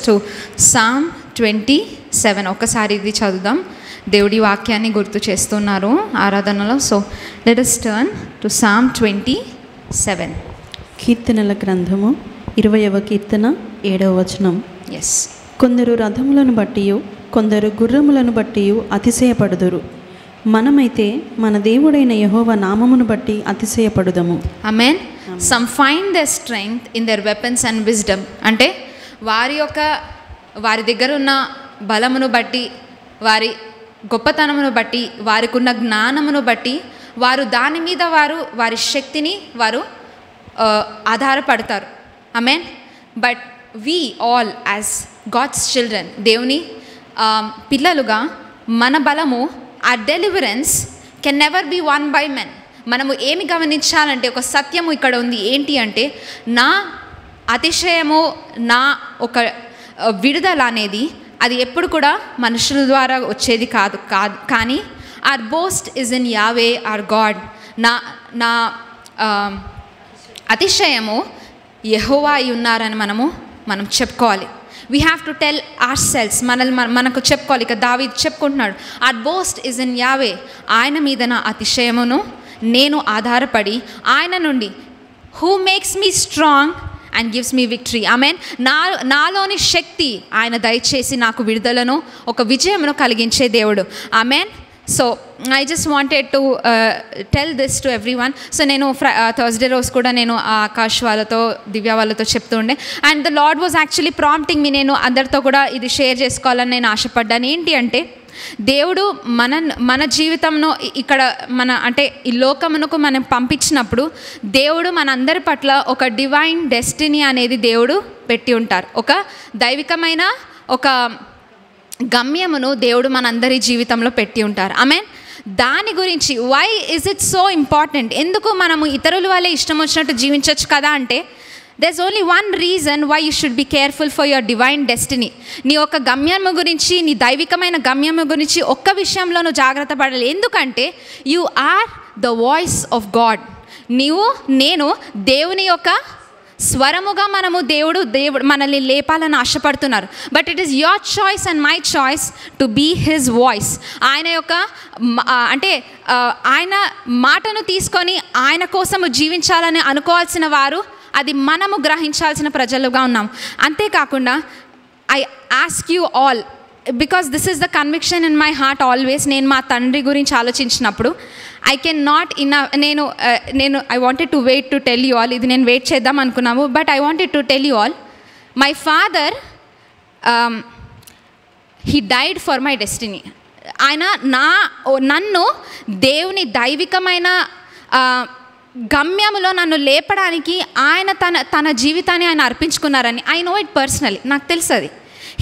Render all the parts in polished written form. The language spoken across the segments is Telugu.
To Psalm 27. ఒకసారి ఇది చదువుదాం. దేవుడి వాక్యాన్ని గుర్తు చేస్తున్నారు ఆరాధనలో. So let us turn to Psalm 27. కీర్తనల గ్రంథము 20వ కీర్తన 7వ వచనం. ఎస్. కొందరు రథములను బట్టి కొందరు గుర్రములను బట్టి అతిశయపడుదురు, మనమైతే మన దేవుడైన యెహోవా నామమును బట్టి అతిశయపడుదము. ఆమేన్. Some find their strength in their weapons and wisdom. అంటే వారి దగ్గర ఉన్న బలమును బట్టి, వారి గొప్పతనమును బట్టి, వారికి ఉన్న జ్ఞానమును బట్టి వారు దాని మీద వారి శక్తిని వారు ఆధారపడతారు. ఆమేన్. But we all as God's children, దేవుని పిల్లలుగా మన బలము, our deliverance can never be won by men. మనము ఏమి గమనించాలంటే ఒక సత్యము ఇక్కడ ఉంది. ఏంటి అంటే నా అతిశయము, నా ఒక విడుదల అనేది అది ఎప్పుడు కూడా మనుషుల ద్వారా వచ్చేది కాదు. కానీ our boast is in Yahweh our God. నా అతిశయము యెహోవా అయి ఉన్నారని మనం చెప్పుకోవాలి. We have to tell hour cells, మనకు చెప్పుకోవాలి. ఇక దావీదు చెప్పుకుంటున్నాడు, ఆర్ బోస్ట్ ఇస్ ఇన్ యావే. ఆయన మీద నా అతిశయమును నేను ఆధారపడి ఆయన నుండి, who makes me strong and gives me victory. Amen. నాలోని శక్తి ఆయన దయచేసి నాకు విడుదలను, ఒక విజయమును కలిగించే దేవుడు. ఆమెన్. So I just wanted to tell this to everyone. So నేను థర్స్డే రోజు కూడా నేను ఆకాష్ వాళ్ళతో, దివ్య వాళ్ళతో చెప్తుండే. And the Lord was actually prompting me, నేను అందరితో కూడా ఇది షేర్ చేసుకోవాలని నేను ఆశపడ్డాను. ఏంటి అంటే దేవుడు మన జీవితంలో ఇక్కడ అంటే ఈ లోకమునకు మనం పంపించినప్పుడు దేవుడు మనందరి పట్ల ఒక డివైన్ డెస్టినీ అనేది దేవుడు పెట్టి ఉంటారు. ఒక దైవికమైన ఒక గమ్యమును దేవుడు మనందరి జీవితంలో పెట్టి ఉంటారు. ఆమెన్. దాని గురించి why is it so important? ఎందుకు మనము ఇతరుల వల్లే ఇష్టం వచ్చినట్టు జీవించవచ్చు కదా అంటే, there's only one reason why you should be careful for your divine destiny. నీ యొక్క గమ్యము గురించి, నీ దైవికమైన గమ్యము గురించి ఒక్క విషయంలో నువ్వు జాగ్రత్త పడాలి. ఎందుకంటే you are the voice of God. నేను దేవుని యొక్క స్వరముగా దేవుడు మనల్ని లేపాలని ఆశపడుతున్నారు. But it is your choice and my choice to be his voice. ఆయన యొక్క అంటే ఆయన మాటను తీసుకొని ఆయన కోసము జీవించాలని అనుకోవాల్సిన వారు, అది మనము గ్రహించాల్సిన ప్రజలుగా ఉన్నాం. అంతేకాకుండా I ask you all, because this is the conviction in my heart always. నేను మా తండ్రి గురించి ఆలోచించినప్పుడు ఐ కెన్ నాట్ నేను I wanted to wait to tell you all. ఇది నేను వెయిట్ చేద్దాం అనుకున్నాము, but I wanted to tell you all. My father he died for my destiny. ఆయన నన్ను దేవుని దైవికమైన గమ్యములో నన్ను లేపడానికి ఆయన తన జీవితాన్ని ఆయన అర్పించుకున్నారని ఐ నో ఇట్ పర్సనలీ. నాకు తెలుసు అది.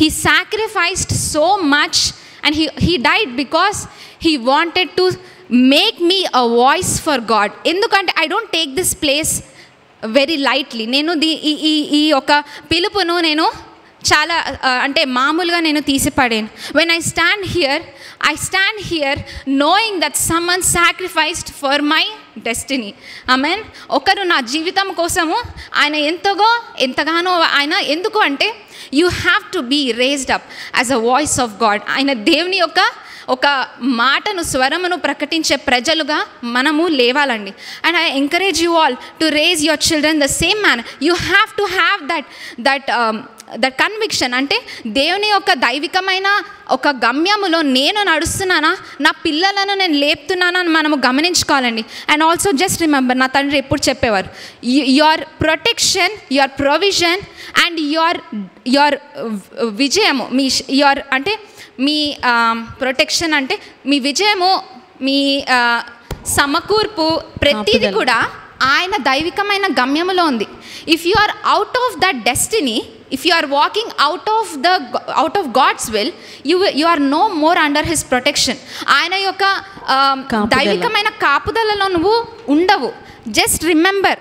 He sacrificed so much and he died because he wanted to make me a voice for God. ఎందుకంటే I don't take this place very lightly. నేను ఈ ఒక పిలుపును నేను చాలా అంటే మామూలుగా నేను తీసిపడాను. When I stand here knowing that someone sacrificed for my destiny. Amen. ఒకరు నా జీవితం కోసము ఆయన ఎంతగానో ఆయన, ఎందుకు అంటే you have to be raised up as a voice of God. ఆయన దేవుని యొక్క ఒక మాటను, స్వరమును ప్రకటించే ప్రజలుగా మనము లేవాలండి. And I encourage you all to raise your children the same man. You have to have that conviction. అంటే దేవుని యొక్క దైవికమైన ఒక గమ్యములో నేను నడుస్తున్నానా, నా పిల్లలను నేను లేపుతున్నానా అని మనము గమనించుకోవాలండి. అండ్ ఆల్సో జస్ట్ రిమెంబర్, నా తండ్రి ఎప్పుడు చెప్పేవారు, your protection, your provision and your విజయము, అంటే మీ ప్రొటెక్షన్ అంటే మీ విజయము, మీ సమకూర్పు, ప్రతిదీ కూడా ఆయన దైవికమైన గమ్యములో ఉంది. If you are out of that destiny, if you are walking out of God's will, you are no more under his protection. ఆయన యొక్క దైవికమైన కాపుదలలో నువ్వు ఉండవు. జస్ట్ రిమెంబర్,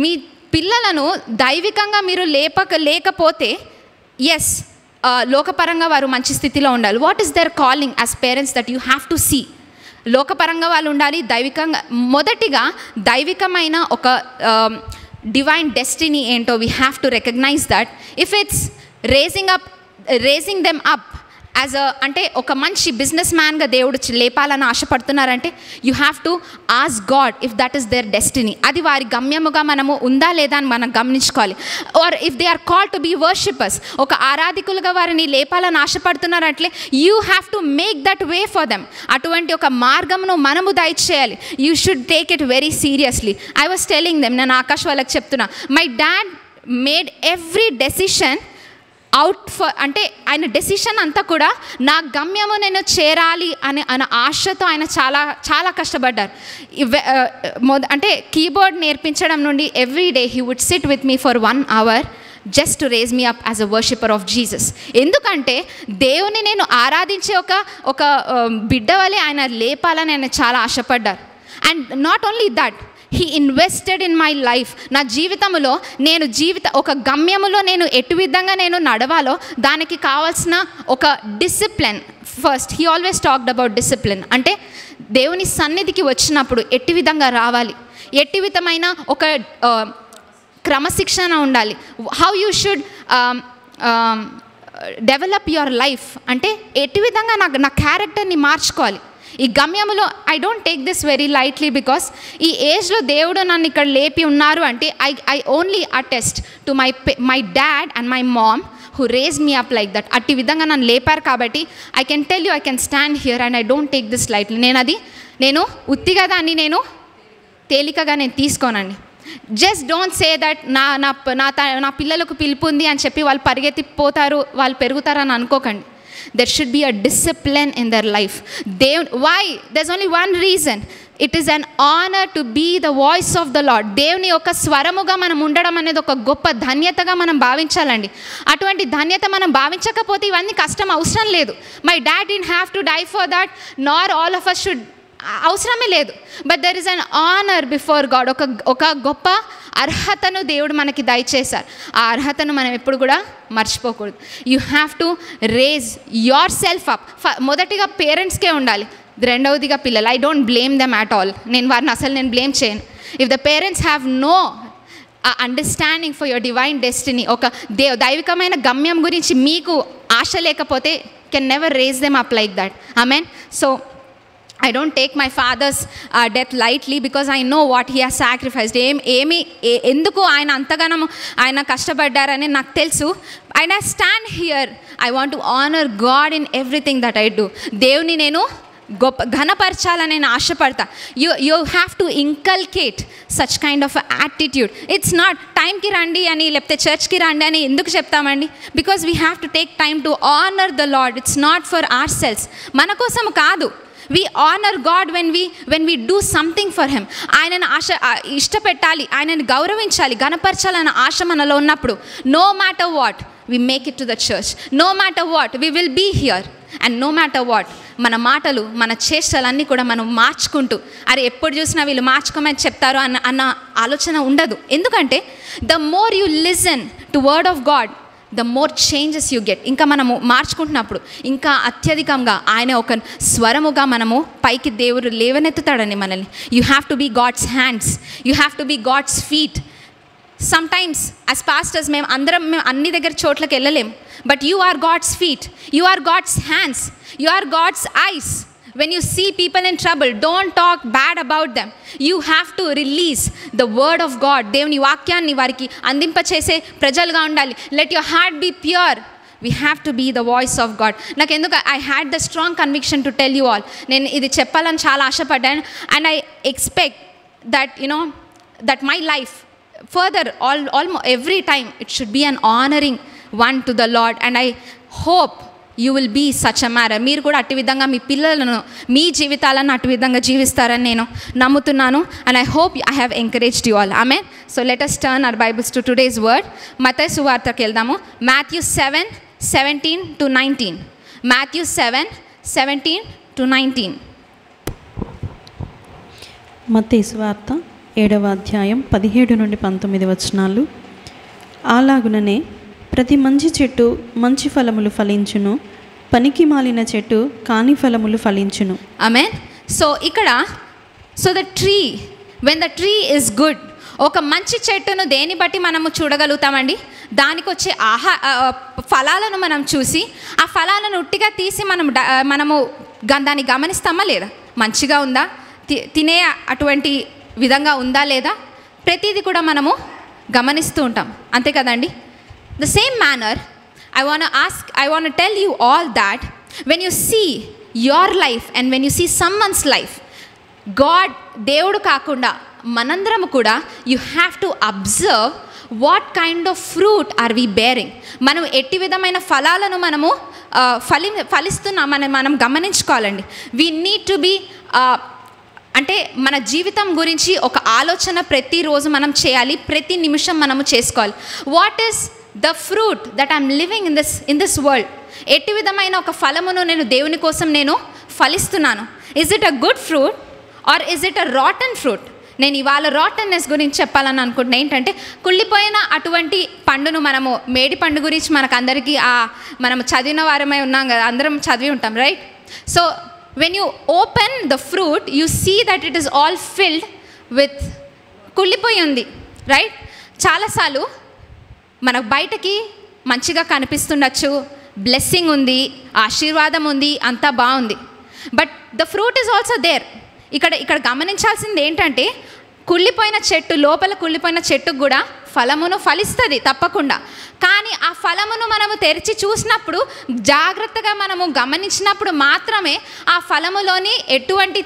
మీ పిల్లలను దైవికంగా మీరు లేకపోతే, ఎస్ లోకపరంగా వారు మంచి స్థితిలో ఉండాలి. What is their calling as parents that you have to see? లోకపరంగా వాళ్ళు ఉండాలి, దైవికంగా మొదటిగా దైవికమైన ఒక డివైన్ డెస్టినీ ఏంటో we have to recognize that. If it's raising up raising them up as అంటే ఒక మంచి బిజినెస్ మ్యాన్గా దేవుడు లేపాలని ఆశపడుతున్నారంటే you have to ask God if that is their destiny. అది వారి గమ్యముగా మనము ఉందా లేదా అని మనం గమనించుకోవాలి. Or if they are called to be worshippers, ఒక ఆరాధికులుగా వారిని లేపాలని ఆశపడుతున్నారంటే you have to make that way for them. అటువంటి ఒక మార్గమును మనము దయచేయాలి. You should take it very seriously. I was telling them, నేను ఆకాష్ వాళ్ళకి చెప్తున్నా, my dad made every decision out for, అంటే ఆయన డెసిషన్ అంతా కూడా నా గమ్యము నేను చేరాలి అనే ఆశతో ఆయన చాలా చాలా కష్టపడ్డారు. అంటే కీబోర్డ్ నేర్పించడం నుండి every day he would sit with me for 1 hour just to raise me up as a worshipper of Jesus. ఎందుకంటే దేవుని నేను ఆరాధించే ఒక బిడ్డ వలె ఆయన లేపాలని ఆయన చాలా ఆశపడ్డారు. And not only that, he invested in my life. నా జీవితంలో నేను ఒక గమ్యములో నేను ఎటు విధంగా నేను నడవాలో దానికి కావాల్సిన ఒక discipline. First he always talked about discipline. అంటే దేవుని సన్నిధికి వచ్చినప్పుడు ఎట్టి విధంగా రావాలి, ఎట్టి విధమైన ఒక క్రమశిక్షణ ఉండాలి. How you should develop your life, అంటే ఎట్టి విధంగా నా క్యారెక్టర్ని మార్చుకోవాలి. ఈ గమ్యములో I don't take this very lightly, because ఈ ఏజ్లో దేవుడు నన్ను ఇక్కడ లేపి ఉన్నారు అంటే I only attest to my dad and my mom who raise me up like that. అట్టి విధంగా నన్ను లేపారు కాబట్టి I can tell you, I can stand here and I don't take this lightly. నేను ఉత్తిగా దాన్ని నేను తేలికగా నేను తీసుకోనండి. జస్ట్ డోంట్ సే దట్ నా పిల్లలకు పిలుపు ఉంది అని చెప్పి వాళ్ళు పరిగెత్తిపోతారు, వాళ్ళు పెరుగుతారని అనుకోకండి. There should be a discipline in their life. Why? There's only one reason. It is an honor to be the voice of the Lord. దేవుని యొక్క స్వరముగా మనం ఉండడం అనేది ఒక గొప్ప ధన్యతగా మనం భావించాలండి. అటువంటి ధన్యత మనం భావించకపోతే ఇవన్నీ కష్టం అవసరం లేదు. My dad didn't have to die for that, nor all of us should. అవసరమే లేదు. But there is an honour before God. ఒక గొప్ప అర్హతను దేవుడు మనకి దయచేశారు. ఆ అర్హతను మనం ఎప్పుడు కూడా మర్చిపోకూడదు. You have to raise yourself up. మొదటిగా పేరెంట్స్కే ఉండాలి, రెండవదిగా పిల్లలు. I don't blame them at all. నేను వారిని అసలు బ్లేమ్ చేయను. If the parents have no understanding for your divine destiny, ఒక దైవికమైన గమ్యం గురించి మీకు ఆశ లేకపోతే can never raise them up like that. Amen. So I don't take my father's death lightly, because I know what he has sacrificed. ఎందుకు ఆయన అంతగానో ఆయన కష్టపడ్డారని నాకు తెలుసు. And I stand here, I want to honor God in everything that I do. దేవుని నేను ఘనపరచాలని నేను ఆశపడతా. You have to inculcate such kind of attitude. It's not టైంకి రండి అని, లేకపోతే చర్చ్కి రండి అని ఎందుకు చెప్తామండి? Because we have to take time to honour the Lord. It's not for ourselves, మన కోసం కాదు. We honor God when we do something for him. ఆయనను ఇష్టపెట్టాలి, ఆయనను గౌరవించాలి, గణపరచాలన్న ఆశ మనలో ఉన్నప్పుడు, no matter what we make it to the church, no matter what we will be here, and no matter what మన మాటలు మన చేష్టలన్నీ కూడా మనం మార్చుకుంటూ, అరే ఎప్పుడు చూసినా వీళ్ళు మార్చుకోమని చెప్తారు అన్న ఆలోచన ఉండదు. ఎందుకంటే the more you listen to word of God, the more changes you get. ఇంకా మనము మార్చుకుంటున్నప్పుడు ఇంకా అత్యధికంగా ఆయన ఒక స్వరముగా మనము పైకి దేవుడు లేవనెత్తుతాడని మనల్ని. You have to be God's hands, you have to be God's feet. Sometimes as pastors మేము అన్ని దగ్గర చోట్లకి వెళ్ళలేము. But you are God's feet, you are God's hands, you are God's eyes. When you see people in trouble, don't talk bad about them. You have to release the word of God. దేవుని వాక్యాన్ని వారికి అందింపచేసే ప్రజలుగా ఉండాలి. Let your heart be pure. We have to be the voice of God. నాకు ఎందుకు I had the strong conviction to tell you all. నేను ఇది చెప్పాలని చాలా ఆశపడ్డాను. And I expect that that my life further almost every time it should be an honoring one to the Lord. And I hope you will be such a martyr. మీరు కూడా అట్టి విధంగా మీ పిల్లలను, మీ జీవితాలను అట్టి విధంగా జీవిస్తారని నేను నమ్ముతున్నాను. And I hope I have encouraged you all. Amen. So let us turn our Bibles to today's word. మత్తయి సువార్తకి వెళ్దాము. Matthew 7:17-19. Matthew 7:17-19. మత్తయి సువార్త 7వ అధ్యాయం 17 నుండి 19 వచనాలు. అలాగుననే ప్రతి మంచి చెట్టు మంచి ఫలములు ఫలించును, పనికి మాలిన చెట్టు కాని ఫలములు ఫలించును. ఆమేన్. సో ఇక్కడ the tree, when the tree is good, ఒక మంచి చెట్టును దేని బట్టి మనము చూడగలుగుతామండి? దానికి వచ్చే ఫలాలను మనం చూసి ఆ ఫలాలను ఉట్టిగా తీసి మనము దాన్ని గమనిస్తామా లేదా? మంచిగా ఉందా, తినే అటువంటి విధంగా ఉందా లేదా, ప్రతిదీ కూడా మనము గమనిస్తూ ఉంటాం, అంతే కదండి. The same manner I want to tell you all that when you see your life and when you see someone's life, God, దేవుడు కాకుండా మనందరము కూడా you have to observe what kind of fruit are we bearing. మనం ఎట్టి విధమైన ఫలాలను మనము ఫలిస్తున్నాం మనం గమనించుకోవాలండి. we need to be అంటే మన జీవితం గురించి ఒక ఆలోచన ప్రతిరోజు మనం చేయాలి, ప్రతి నిమిషం మనము చేసుకోవాలి. What is the fruit that I'm living in this world? ఎట్టి విధమైన ఒక ఫలమును నేను దేవుని కోసం నేను ఫలిస్తున్నాను. Is it a good fruit or is it a rotten fruit? నేను ఇవాళ రాటన్నెస్ గురించి చెప్పాలని అనుకుంటున్నా. ఏంటంటే కుళ్ళిపోయిన అటువంటి పండును మనము, మేడి పండు గురించి మనకు అందరికీ మనము చదివిన వారమై ఉన్నాం కదా, అందరం చదివి ఉంటాం, right? So when you open the fruit, you see that it is all filled with కుళ్ళిపోయి ఉంది, రైట్? చాలాసార్లు మనకు బయటకి మంచిగా కనిపిస్తుండొచ్చు, బ్లెస్సింగ్ ఉంది, ఆశీర్వాదం ఉంది, అంతా బాగుంది, but the fruit is also there. ఇక్కడ గమనించాల్సింది ఏంటంటే కుళ్ళిపోయిన చెట్టు, లోపల కుళ్ళిపోయిన చెట్టుకు కూడా ఫలమును ఫలిస్తుంది తప్పకుండా. కానీ ఆ ఫలమును మనము తెరిచి చూసినప్పుడు, జాగ్రత్తగా మనము గమనించినప్పుడు మాత్రమే ఆ ఫలములోని ఎటువంటి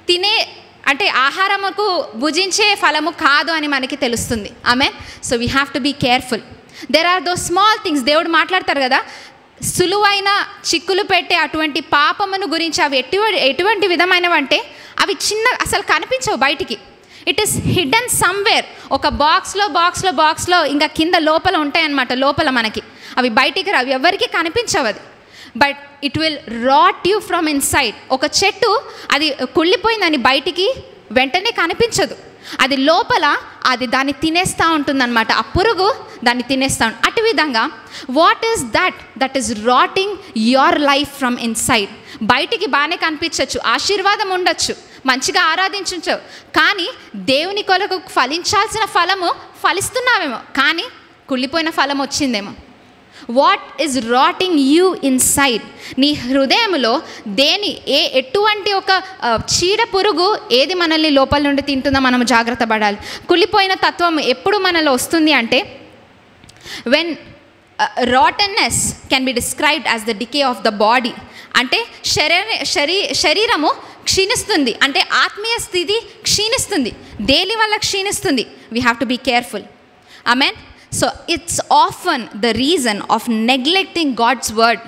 తినే అంటే ఆహారముకు భుజించే ఫలము కాదు అని మనకి తెలుస్తుంది. ఆమేన్. So we have to be careful. There are those small things. దేవుడు మాట్లాడతారు కదా, సులువైన చిక్కులు పెట్టే అటువంటి పాపమును గురించి. అవి ఎటువంటి విధమైనవంటే అవి అసలు కనిపించవు బయటికి. It is hidden somewhere. ఒక బాక్స్లో ఇంకా కింద లోపల ఉంటాయన్నమాట. లోపల మనకి అవి బయటికి రావు, ఎవరికి కనిపించవు అది. But it will rot you from inside. ఒక చెట్టు అది కుళ్ళిపోయిందని బయటికి వెంటనే కనిపించదు, అది లోపల దాన్ని తినేస్తూ ఉంటుందన్నమాట. ఆ పురుగు దాన్ని తినేస్తూ ఉంటుంది. అటు విధంగా what is that is rating your life from inside. బయటికి బాగానే కనిపించవచ్చు, ఆశీర్వాదం ఉండొచ్చు, మంచిగా ఆరాధించవచ్చు, కానీ దేవుని కొరకు ఫలించాల్సిన ఫలము ఫలిస్తున్నావేమో, కానీ కుళ్ళిపోయిన ఫలం వచ్చిందేమో. What is rating you inside? నీ హృదయంలో ఎటువంటి ఒక చీడ పురుగు ఏది మనల్ని లోపల నుండి తింటుందో మనం జాగ్రత్త పడాలి. కుళ్ళిపోయిన తత్వం ఎప్పుడు మనలో వస్తుంది అంటే, when rottenness can be described as the decay of the body. అంటే శరీరము క్షీణిస్తుంది, అంటే ఆత్మీయ స్థితి క్షీణిస్తుంది. దేని వల్ల క్షీణిస్తుంది? We have to be careful. Amen. So it's often the reason of neglecting God's word.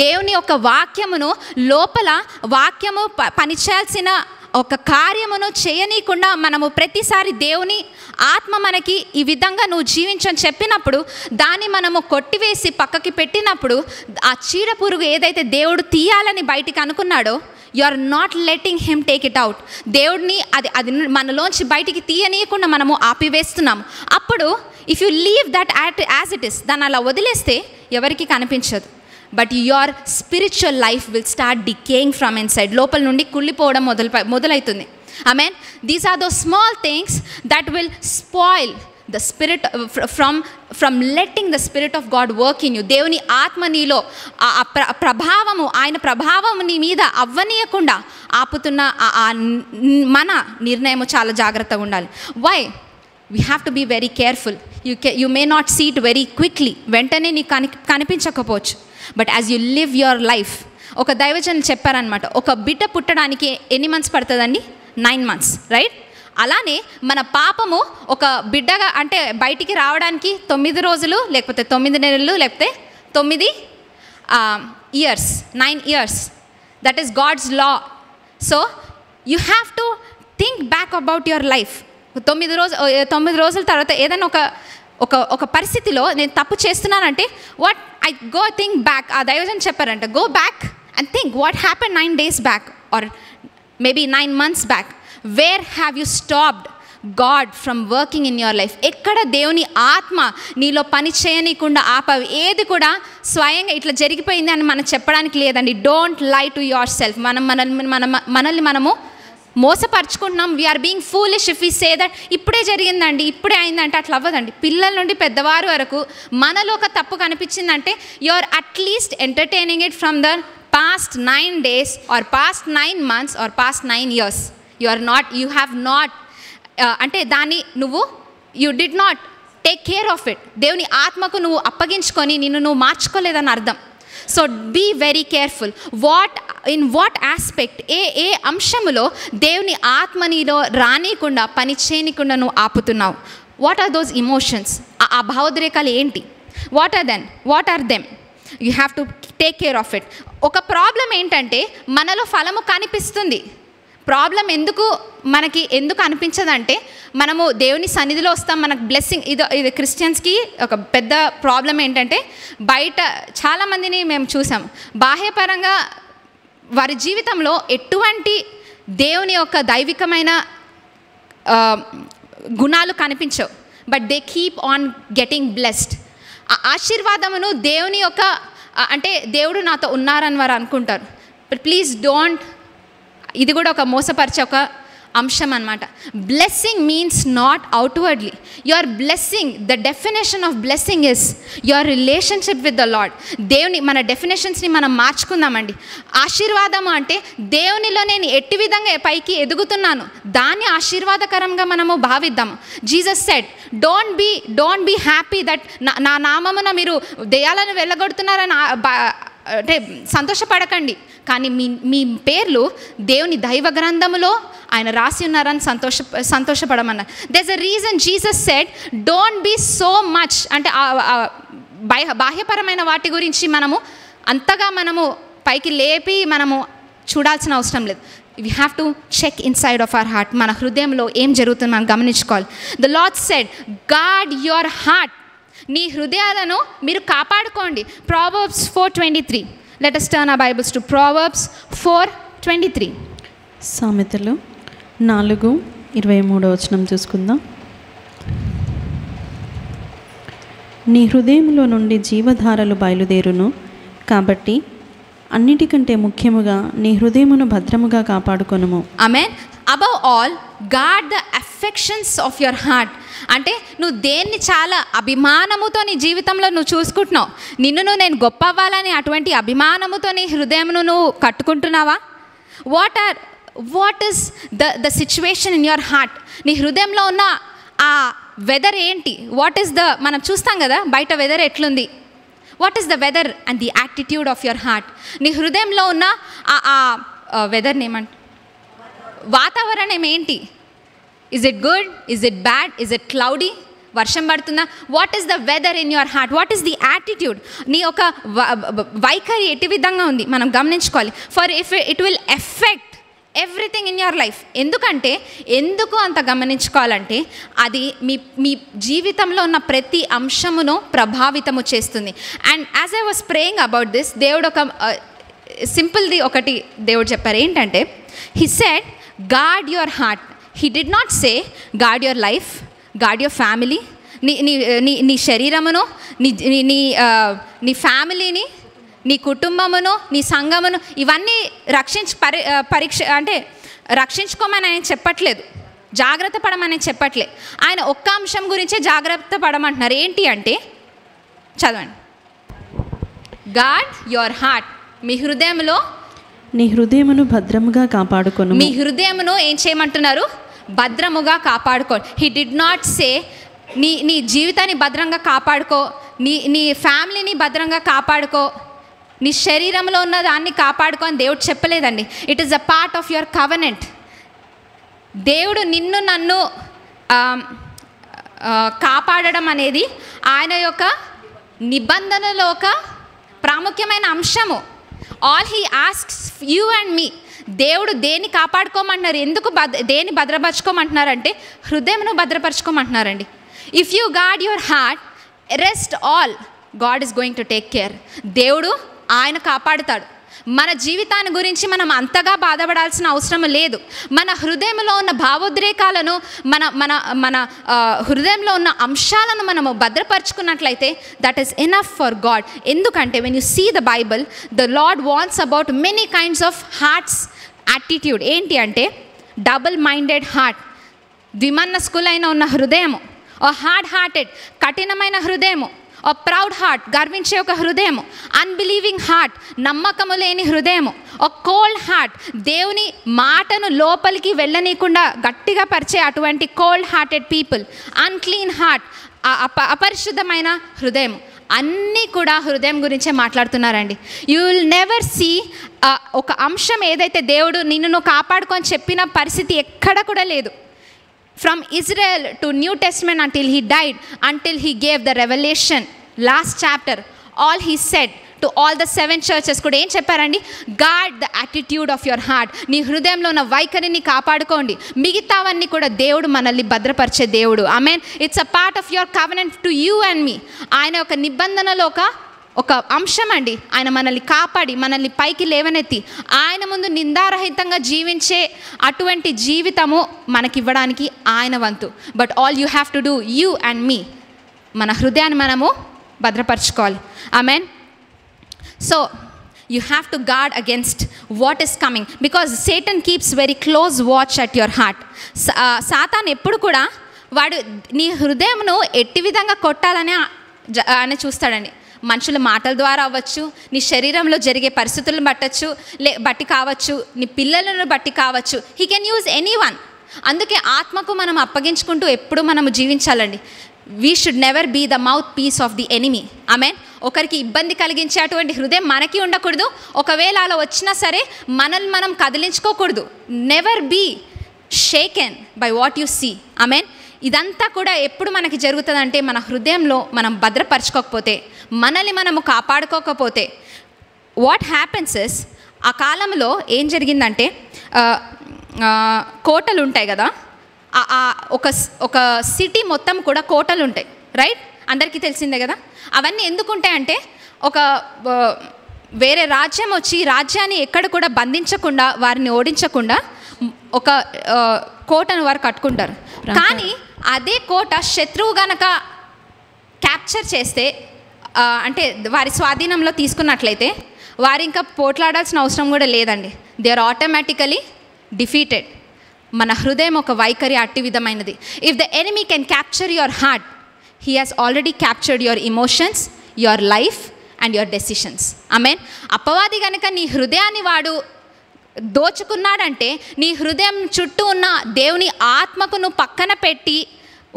దేవుని యొక్క వాక్యమును లోపల వాక్యము పనిచేయాల్సిన ఒక కార్యమును చేయనీయకుండా మనము ప్రతిసారి దేవుని ఆత్మ మనకి ఈ విధంగా నువ్వు జీవించని చెప్పినప్పుడు దాన్ని మనము కొట్టివేసి పక్కకి పెట్టినప్పుడు ఆ చీడ పురుగు ఏదైతే దేవుడు తీయాలని బయటికి అనుకున్నాడో, you are not letting him take it out. దేవుడిని అది మనలోంచి బయటికి తీయనీయకుండా మనము ఆపివేస్తున్నాము. అప్పుడు if you leave that as it is, దాన్ని అలా వదిలేస్తే ఎవరికి కనిపించదు. But your spiritual life will start decaying from inside. లోపల నుండి కుళ్ళిపోవడం మొదలవుతుంది. Amen. These are those small things that will spoil the spirit from letting the spirit of God work in you. దేవుని ఆత్మ నీలో ప్రభావము, ఆయన ప్రభావం నీ మీద అవ్వనీయకుండా ఆపుతున్న మన నిర్ణయము చాలా జాగ్రత్తగా ఉండాలి. Why? We have to be very careful. You may not see it very quickly. వెంటనే నీకు కనిపించకపోవచ్చు. But as you live your life. ఒక దైవజనులు చెప్పారనమాట, ఒక బిడ్డ పుట్టడానికి ఎన్ని మంత్స్ పడుతుందండి? 9 months, రైట్? అలానే మన పాపము ఒక బిడ్డగా అంటే బయటికి రావడానికి 9 రోజులు, లేకపోతే 9 నెలలు, లేకపోతే 9 years, 9 years. That is God's law. So you have to think back about your life. 9 రోజుల తర్వాత ఏదైనా ఒక పరిస్థితిలో నేను తప్పు చేస్తున్నానంటే what I go think back. ఆ దైవజన్ చెప్పారంట, go back and think what happen 9 days back or maybe 9 months back. Where have you stopped God from working in your life? ఎక్కడ దేవుని ఆత్మ నీలో పని చేయనీయకుండా ఆపవి? ఏది కూడా స్వయంగా ఇట్లా జరిగిపోయింది అని మనం చెప్పడానికి లేదండి. Don't lie to your self. మనల్ని మనము మోసపరుచుకుంటున్నాం. We're being foolish if we say that ఇప్పుడే జరిగిందండి, ఇప్పుడే అయిందంటే అట్లా అవ్వదండి. పిల్లల నుండి పెద్దవారు వరకు మనలో ఒక తప్పు కనిపించిందంటే you are at least entertaining it from the past 9 days or past 9 months or past 9 years. You have not అంటే దాన్ని you did not take care of it. దేవుని ఆత్మకు నువ్వు అప్పగించుకొని నువ్వు మార్చుకోలేదని అర్థం. So be very careful. In what aspect, ఏ అంశములో దేవుని ఆత్మ నీలో రానియకుండా, పని చేయనీయకుండా నువ్వు ఆపుతున్నావు? What are those emotions? ఆ భావోద్రేకాలు ఏంటి? What are them? You have to take care of it. ఒక ప్రాబ్లం ఏంటంటే మనలో ఫలము కనిపిస్తుంది. ప్రాబ్లం ఎందుకు అనిపించదంటే మనము దేవుని సన్నిధిలో వస్తాం, మనకు బ్లెస్సింగ్. ఇది క్రిస్టియన్స్కి ఒక పెద్ద ప్రాబ్లం ఏంటంటే, బయట చాలామందిని మేము చూసాం, బాహ్యపరంగా వారి జీవితంలో ఎటువంటి దేవుని యొక్క దైవికమైన గుణాలు కనిపించవు, but they keep on getting blessed. ఆ ఆశీర్వాదమును దేవుని యొక్క అంటే దేవుడు నాతో ఉన్నారని వారు అనుకుంటారు. బట్ ప్లీజ్ డోంట్, ఇది కూడా ఒక మోసపరిచే ఒక అంశం అన్నమాట. Blessing means not outwardly. Your blessing, the definition of blessing is your relationship with the lord. దేవుని మన డెఫినేషన్స్ని మనం మార్చుకుందామండి. ఆశీర్వాదము అంటే దేవునిలో నేను ఎట్టి విధంగా పైకి ఎదుగుతున్నాను, దాన్ని ఆశీర్వాదకరంగా మనము భావిద్దాము. Jesus said, don't be happy that నా నామమున మీరు దెయ్యాలను వెళ్ళగొడుతున్నారని అంటే సంతోషపడకండి, కానీ మీ పేర్లు దేవుని దైవ గ్రంథములో ఆయన రాసి ఉన్నారని సంతోషపడమన్నారు. There's a reason Jesus said don't be so much అంటే బాహ్యపరమైన వాటి గురించి మనము అంతగా పైకి లేపి మనము చూడాల్సిన అవసరం లేదు. We have to check inside of our heart. మన హృదయంలో ఏం జరుగుతుందో మనం గమనించుకోవాలి. The Lord said guard your heart. నీ హృదయాలను మీరు కాపాడుకోండి. Proverbs 4:23. Let us turn our Bibles to Proverbs 4:23. సామెతలు 4:23 చూసుకుందాం. నీ హృదయంలో నుండి జీవధారలు బయలుదేరును, కాబట్టి అన్నిటికంటే ముఖ్యముగా నీ హృదయమును భద్రముగా కాపాడుకొనుము. Amen. Above all guard the affections of your heart. అంటే నువ్వు దేన్ని చాలా అభిమానముతో నీ జీవితంలో నువ్వు చూసుకుంటున్నావు, నేను గొప్ప అవ్వాలని అటువంటి అభిమానముతో నీ హృదయమును నువ్వు కట్టుకుంటున్నావా? What is the situation in your heart? నీ హృదయంలో ఉన్న ఆ వెదర్ ఏంటి? మనం చూస్తాం కదా బయట వెదర్ ఎట్లుంది. What is the weather and the attitude of your heart? నీ హృదయంలో ఉన్న ఆ వెదర్ని వాతావరణం ఏంటి? Is it good? Is it bad? Is it cloudy? వర్షం పడుతుందా? What is the weather in your heart? What is the attitude? నీ యొక్క వైఖరి ఎట్టి విధంగా ఉంది మనం గమనించుకోవాలి. For if it will affect everything in your life. ఎందుకు అంత గమనించుకోవాలంటే అది మీ జీవితంలో ఉన్న ప్రతి అంశమును ప్రభావితము చేస్తుంది. And as I was praying about this, దేవుడు ఒక సింపుల్ది ఒకటి దేవుడు చెప్పారు. ఏంటంటే he said guard your heart. He did not say guard your life, guard your family. నీ శరీరమును, నీ ఫ్యామిలీని, నీ కుటుంబమును, నీ సంఘమును ఇవన్నీ రక్షించుకోమని ఆయన చెప్పట్లేదు, జాగ్రత్త పడమని చెప్పట్లేదు. ఆయన ఒక్క అంశం గురించే జాగ్రత్త పడమంటున్నారు. ఏంటి అంటే చదవండి, గార్డ్ యువర్ హార్ట్. మీ హృదయంలో నీ హృదయమును భద్రముగా కాపాడుకొను. మీ హృదయమును ఏం చేయమంటున్నారు? భద్రముగా కాపాడుకో. హీ డిడ్ నాట్ సే నీ జీవితాన్ని భద్రంగా కాపాడుకో, నీ ఫ్యామిలీని భద్రంగా కాపాడుకో, నీ శరీరంలో ఉన్న దాన్ని కాపాడుకో అని దేవుడు చెప్పలేదండి. It is a part of your covenant. దేవుడు నన్ను కాపాడడం అనేది ఆయన యొక్క నిబంధనలో ఒక ప్రాముఖ్యమైన అంశము. All he asks you and me. దేవుడు దేన్ని కాపాడుకోమంటున్నారు? దేన్ని భద్రపరచుకోమంటున్నారంటే హృదయంను భద్రపరచుకోమంటున్నారండి. If you guard your heart, rest all God is going to take care. దేవుడు ఆయన కాపాడుతాడు. మన జీవితాన్ని గురించి మనం అంతగా బాధపడాల్సిన అవసరం లేదు. మన హృదయంలో ఉన్న భావోద్రేకాలను, మన హృదయంలో ఉన్న అంశాలను మనము భద్రపరుచుకున్నట్లయితే that is enough for God. ఎందుకంటే when you see the Bible, the Lord wants about many kinds of hearts attitude. ఏంటి అంటే డబుల్ మైండెడ్ హార్ట్, విమనస్కులైన ఉన్న హృదయము, ఓ హార్డ్ హార్టెడ్ కఠినమైన హృదయము, ఓ ప్రౌడ్ హార్ట్ గర్వించే ఒక హృదయము, అన్బిలీవింగ్ హార్ట్ నమ్మకము లేని హృదయము, ఓ కోల్డ్ హార్ట్ దేవుని మాటను లోపలికి వెళ్ళనీయకుండా గట్టిగా పరిచే అటువంటి cold hearted people, unclean heart అపరిశుద్ధమైన హృదయం, అన్నీ కూడా హృదయం గురించే మాట్లాడుతున్నారండి. యూ విల్ నెవర్ సీ ఒక అంశం ఏదైతే దేవుడు నిన్ను నువ్వు కాపాడుకొని చెప్పిన పరిస్థితి ఎక్కడ కూడా లేదు. From Israel to New Testament until he died, until he gave the revelation, last chapter, all he said to all the 7 churches కూడా ఏం చెప్పారండి? God the attitude of your heart. నీ హృదయంలో ఉన్న వైఖరిని కాపాడుకోండి, మిగతావన్నీ కూడా దేవుడు మనల్ని భద్రపరిచే దేవుడు. Amen. It's a part of your covenant to you and me. ఆయన ఒక నిబంధనలో ఒక అంశం అండి. ఆయన మనల్ని కాపాడి మనల్ని పైకి లేవనెత్తి ఆయన ముందు నిందారహితంగా జీవించే అటువంటి జీవితము మనకివ్వడానికి ఆయన వంతు. But all you have to do, you and me, మన హృదయాన్ని మనము భద్రపరచుకోవాలి. Amen. So you have to guard against what is coming, because Satan keeps very close watch at your heart. సాతాన్ ఎప్పుడు కూడా వాడు నీ హృదయంను ఎట్టి విధంగా కొట్టాలని ఆయన చూస్తాడండి. మనుషుల మాటల ద్వారా అవ్వచ్చు, నీ శరీరంలో జరిగే పరిస్థితులను బట్టి కావచ్చు, నీ పిల్లలను బట్టి కావచ్చు. He can use anyone. అందుకే ఆత్మకు మనం అప్పగించుకుంటూ ఎప్పుడు మనము జీవించాలండి. We should never be the mouthpiece of the enemy. Amen. ఒకరికి ఇబ్బంది కలిగించే అటువంటి హృదయం మనకి ఉండకూడదు. ఒకవేళ అలా వచ్చినా సరే మనల్ని మనం కదిలించుకోకూడదు. Never be shaken by what you see. Amen. ఇదంతా కూడా ఎప్పుడు మనకి జరుగుతుందంటే మన హృదయంలో మనం భద్రపరచుకోకపోతే, మనల్ని మనము కాపాడుకోకపోతే. వాట్ హ్యాపెన్స్ ఇస్, ఆ కాలంలో ఏం జరిగిందంటే కోటలు ఉంటాయి కదా, ఒక సిటీ మొత్తం కూడా కోటలు ఉంటాయి, రైట్? అందరికీ తెలిసిందే కదా. అవన్నీ ఎందుకుంటాయంటే ఒక వేరే రాజ్యం వచ్చి రాజ్యాన్ని ఎక్కడ కూడా బంధించకుండా, వారిని ఓడించకుండా ఒక కోటను వారు కట్టుకుంటారు. కానీ అదే కోట శత్రువు గనక క్యాప్చర్ చేస్తే, అంటే వారి స్వాధీనంలో తీసుకున్నట్లయితే వారు ఇంకా పోట్లాడాల్సిన అవసరం కూడా లేదండి. They are automatically defeated. మన హృదయం ఒక వైఖరి అట్టి విధమైనది. If the enemy can capture your heart, he has already captured your emotions, your life and your decisions. Amen. అపవాది కనుక నీ హృదయాన్ని వాడు దోచుకున్నాడంటే, నీ హృదయం చుట్టూ ఉన్న దేవుని ఆత్మకు నువ్వు పక్కన పెట్టి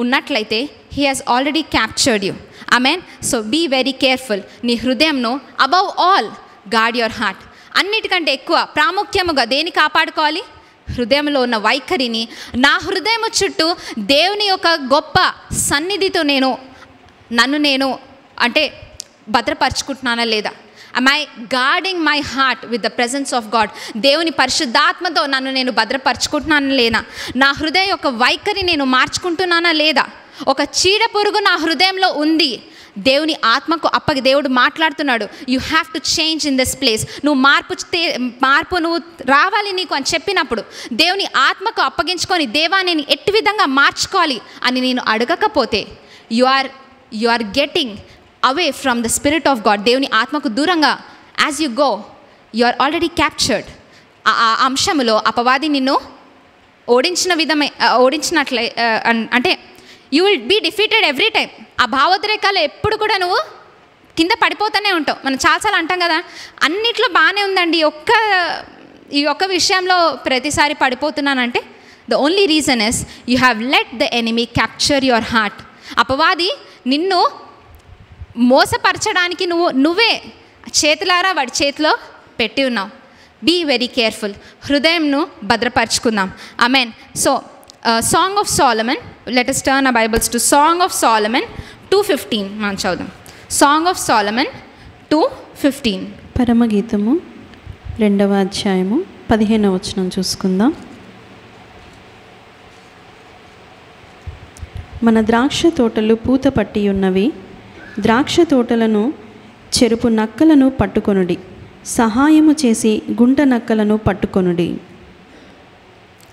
ఉన్నట్లయితే, he has already captured you. Amen. So be very careful. నీ హృదయంను above all guard your heart. అన్నిటికంటే ఎక్కువ ప్రాముఖ్యముగా దేని కాపాడుకోవాలి? హృదయంలో ఉన్న వైఖరిని. నా హృదయం చుట్టూ దేవుని యొక్క గొప్ప సన్నిధితో నన్ను నేను అంటే భద్రపరుచుకుంటున్నానా లేదా? am I guarding my heart with the presence of God? దేవుని పరిశుద్ధాత్మతో నన్ను నేను భద్రపరుచుకుంటున్నానా లేదా? నా హృదయం యొక్క వైఖరి నేను మార్చుకుంటున్నానా లేదా? ఒక చీడ పురుగు నా హృదయంలో ఉంది, దేవుని ఆత్మకు దేవుడు మాట్లాడుతున్నాడు, you have to change in this place. నువ్వు మార్పు నువ్వు రావాలి నీకు అని చెప్పినప్పుడు దేవుని ఆత్మకు అప్పగించుకొని, దేవా నేను ఎట్టి విధంగా మార్చుకోవాలి అని నేను అడగకపోతే, you are getting away from the spirit of God. దేవుని ఆత్మకు దూరంగా as you go, you are already captured. ఆ అంశములో అపవాది నిన్ను ఓడించినట్లే అంటే you will be defeated every time. ఆ భావోద్రేకాలు ఎప్పుడు కూడా నువ్వు కింద పడిపోతూనే ఉంటావు. మనం చాలాసార్లు అంటాం కదా, అన్నిట్లో బాగానే ఉందండి, ఈ ఒక్క విషయంలో ప్రతిసారి పడిపోతున్నానంటే, the only reason is you have let the enemy capture your heart. అపవాది నిన్ను మోసపరచడానికి నువ్వే చేతులారా వాడి చేతిలో పెట్టి ఉన్నావు. Be very careful. హృదయంను భద్రపరచుకుందాం. Amen. So Song of Solomon, let us turn our Bibles to Song of Solomon 2:15 మనం చదువుదాం. Song of Solomon 2:15. పరమగీతము 2వ అధ్యాయము 15వ వచనం చూసుకుందాం. మన ద్రాక్ష తోటలు పూత పట్టి ఉన్నవి, ద్రాక్ష తోటలను చెరుపు నక్కలను పట్టుకొనుడి, సహాయము చేసి గుంట నక్కలను పట్టుకొనుడి.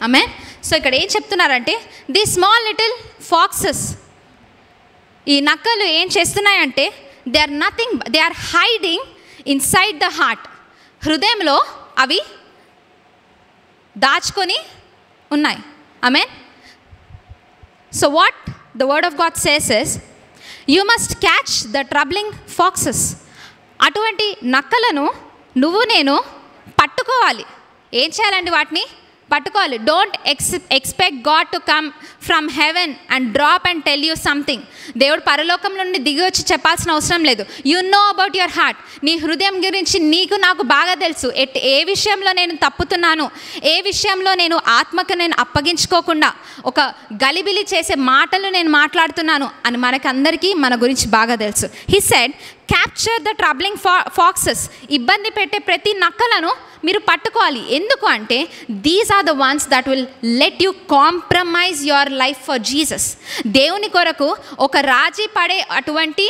ఆమేన్. సో ఇక్కడ ఏం చెప్తున్నారంటే, ది స్మాల్ లిటిల్ ఫాక్సెస్, ఈ నక్కలు ఏం చేస్తున్నాయంటే, they are hiding inside the heart. హృదయంలో అవి దాచుకొని ఉన్నాయి. Amen. So what the word of God says is, you must catch the troubling foxes. అటువంటి నక్కలను నువ్వు నేను పట్టుకోవాలి. ఏం చేయాలండి? వాటిని పట్టుకోవాలి. Don't expect God to come from heaven and drop and tell you something. దేవుడు పరలోకం నుండి దిగి వచ్చి చెప్పాల్సిన అవసరం లేదు. You know about your heart. నీ హృదయం గురించి నీకు నాకు బాగా తెలుసు. ఏ విషయంలో నేను తప్పుతున్నాను, ఏ విషయంలో నేను ఆత్మకు నేను అప్పగించుకోకుండా ఒక గలిబిలి చేసే మాటలు నేను మాట్లాడుతున్నాను అని మనకందరికీ మన గురించి బాగా తెలుసు. He said, capture the troubling foxes. ఇబ్బంది పెట్టే ప్రతి నక్కలను మీరు పట్టుకోవాలి. ఎందుకు అంటే these are the ones that will let you compromise your life for Jesus. దేవుని కొరకు ఒక రాజీ పడే అటువంటి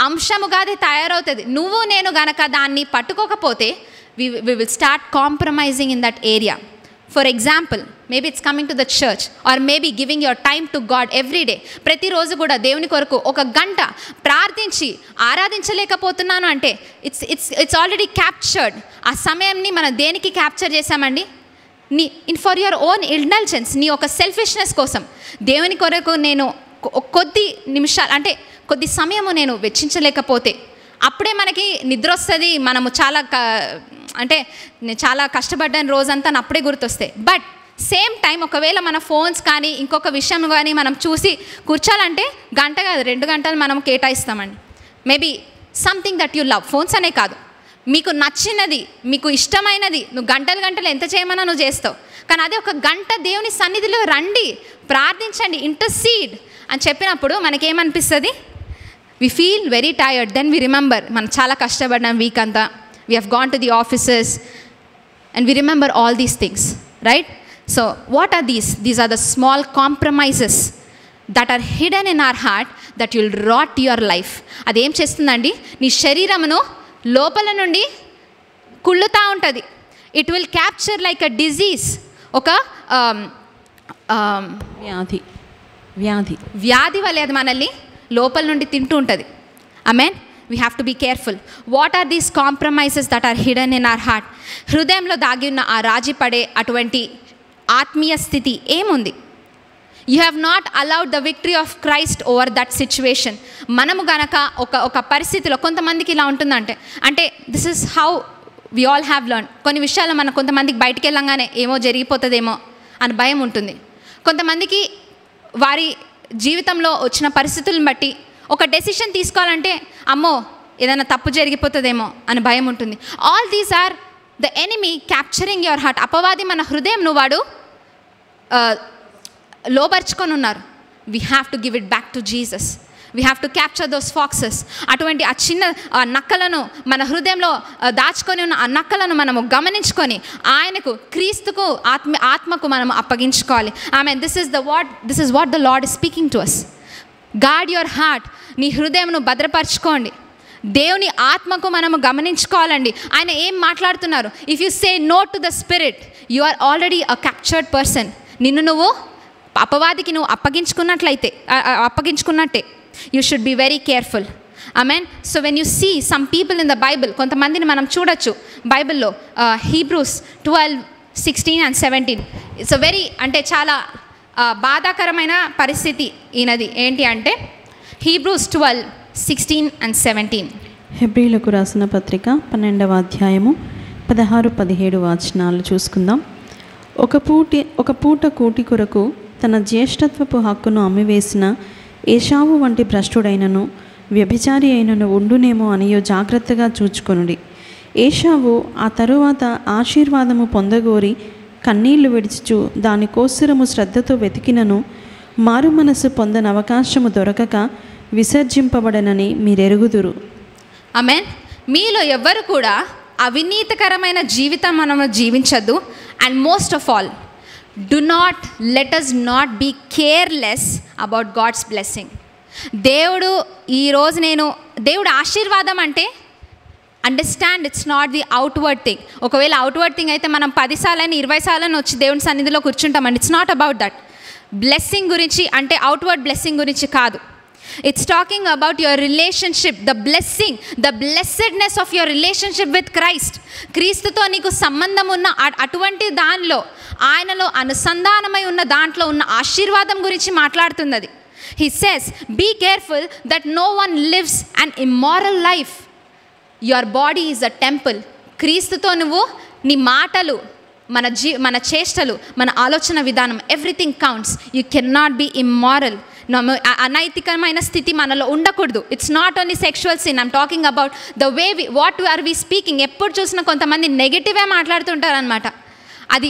అంశముగా అది తయారవుతుంది. నువ్వు నేను గనక దాన్ని పట్టుకోకపోతే we will start compromising in that area. For example, maybe it's coming to the church or maybe giving your time to God every day. ప్రతిరోజు కూడా దేవుని కొరకు ఒక గంట ప్రార్థించి ఆరాధించలేకపోతున్నాను అంటే it's already captured. ఆ సమయంని మనం దేనికి క్యాప్చర్ చేశామండి? ఫర్ యువర్ ఓన్ ఇండల్జెన్స్, నీ ఒక సెల్ఫిష్నెస్ కోసం. దేవుని కొరకు నేను కొద్ది నిమిషాలు అంటే కొద్ది సమయము నేను వెచ్చించలేకపోతే అప్పుడే మనకి నిద్ర వస్తుంది. మనము చాలా కష్టపడ్డాను రోజంతా అప్పుడే గుర్తొస్తాయి. బట్ సేమ్ టైం ఒకవేళ మన ఫోన్స్ కానీ ఇంకొక విషయం కానీ మనం చూసి కూర్చోాలంటే గంట కాదు 2 గంటలు మనం కేటాయిస్తామండి. Maybe something that you love. Phones అనే కాదు, మీకు నచ్చినది, మీకు ఇష్టమైనది నువ్వు గంటలు ఎంత చేయమన్నా నువ్వు చేస్తావు. కానీ అదే ఒక గంట దేవుని సన్నిధిలో రండి, ప్రార్థించండి, ఇంటర్సీడ్ అని చెప్పినప్పుడు మనకేమనిపిస్తుంది? we feel very tired. Then we remember మనం చాలా కష్టపడ్డాం వీక్ అంతా, we have gone to the offices and we remember all these things, right? So what are these are the small compromises that are hidden in our heart that will rot your life. అదేం చేస్తుందండి? నీ శరీరమును లోపల నుండి కుళ్ళుతా ఉంటుంది. it will capture like a disease, ఒక వ్యాధి వలె అది మనల్ని లోపల నుండి తింటూ ఉంటుంది. Amen. We have to be careful. What are these compromises that are hidden in our heart? హృదయంలో దాగి ఉన్న ఆ రాజీ పడే అటువంటి ఆత్మీయ స్థితి ఏముంది? You have not allowed the victory of Christ over that situation. మనము గనక ఒక పరిస్థితిలో కొంతమందికి ఇలా ఉంటుందంటే this is how we all have learn. కొన్ని విషయాలు మనం కొంతమందికి బయటికి వెళ్ళంగానే ఏమో జరిగిపోతుందేమో అని భయం ఉంటుంది. కొంతమందికి వారి జీవితంలో వచ్చిన పరిస్థితులను బట్టి ఒక డెసిషన్ తీసుకోవాలంటే అమ్మో ఏదైనా తప్పు జరిగిపోతుందేమో అని భయం ఉంటుంది. All these are the enemy capturing your heart. అపవాది మన హృదయంను వాడు లోపరుచుకొని ఉన్నారు. We have to give it back to Jesus. We have to capture those foxes. అటువంటి ఆ చిన్న నక్కలను మన హృదయంలో దాచుకొని ఉన్న ఆ నక్కలను మనము గమనించుకొని ఆయనకు, క్రీస్తుకు, ఆత్మకు మనము అప్పగించుకోవాలి. Amen. This is what the Lord is speaking to us. Guard your heart. నీ హృదయంను భద్రపరచుకోండి. దేవుని ఆత్మకు మనము గమనించుకోవాలండి. ఆయన ఏం మాట్లాడుతున్నారు? If you say no to the spirit, you are already a captured person. నిన్ను నువ్వు అపవాదికి నువ్వు అప్పగించుకున్నట్టే. You should be very careful. Amen. So when you see some people in the Bible, కొంతమందిని మనం చూడొచ్చు బైబిల్లో, Hebrews 12:16 and 17. ఇట్స్ వెరీ చాలా బాధాకరమైన పరిస్థితి ఈయనది. ఏంటి అంటే Hebrews 12:16 and 17. హెబ్రీలకు రాసిన పత్రిక 12వ అధ్యాయము 16-17 వచనాలు చూసుకుందాం. ఒక పూట కూటి కొరకు తన జ్యేష్ఠత్వపు హక్కును అమ్మివేసిన ఏశావు వంటి భ్రష్టుడైనను వ్యభిచారి అయినను ఉండునేమో అనియో జాగ్రత్తగా చూచుకొనుడి. ఏశావు ఆ తరువాత ఆశీర్వాదము పొందగోరి కన్నీళ్లు విడిచుచు దాని కోసరము శ్రద్ధతో వెతికినను మారు మనసు పొందని అవకాశము దొరకక విసర్జింపబడనని మీరెరుగుదురు. ఆమేన్. మీలో ఎవ్వరు కూడా అవినీతికరమైన జీవితం మనము జీవించద్దు. And most of all, let us not be careless about God's blessing. దేవుడు ఆశీర్వాదం అంటే understand, it's not the outward thing. ఒకవేళ అవుట్వర్డ్ థింగ్ అయితే మనం 10 సార్లని 20 సార్లని వచ్చి దేవుని సన్నిధిలో కూర్చుంటామండి. It's not about that. Blessing గురించి అంటే అవుట్వర్డ్ బ్లెస్సింగ్ గురించి కాదు. It's talking about your relationship, the blessing, the blessedness of your relationship with Christ. క్రీస్తుతో నీకు సంబంధం ఉన్న అటువంటి దానిలో, ఆయనలో అనుసంధానమై ఉన్న దాంట్లో ఉన్న ఆశీర్వాదం గురించి మాట్లాడుతుంది అది. He says, be careful that no one lives an immoral life. Your body is a temple. క్రీస్తుతో నువ్వు నీ మాటలు, మన చేష్టలు, మన ఆలోచన విధానం, everything counts. You can not be immoral. అనైతికమైన స్థితి మనలో ఉండకూడదు. It's not only sexual sin, I'm talking about the way what are we speaking. ఎప్పుడు చూసినా కొంతమంది నెగిటివే మాట్లాడుతుంటారనమాట. అది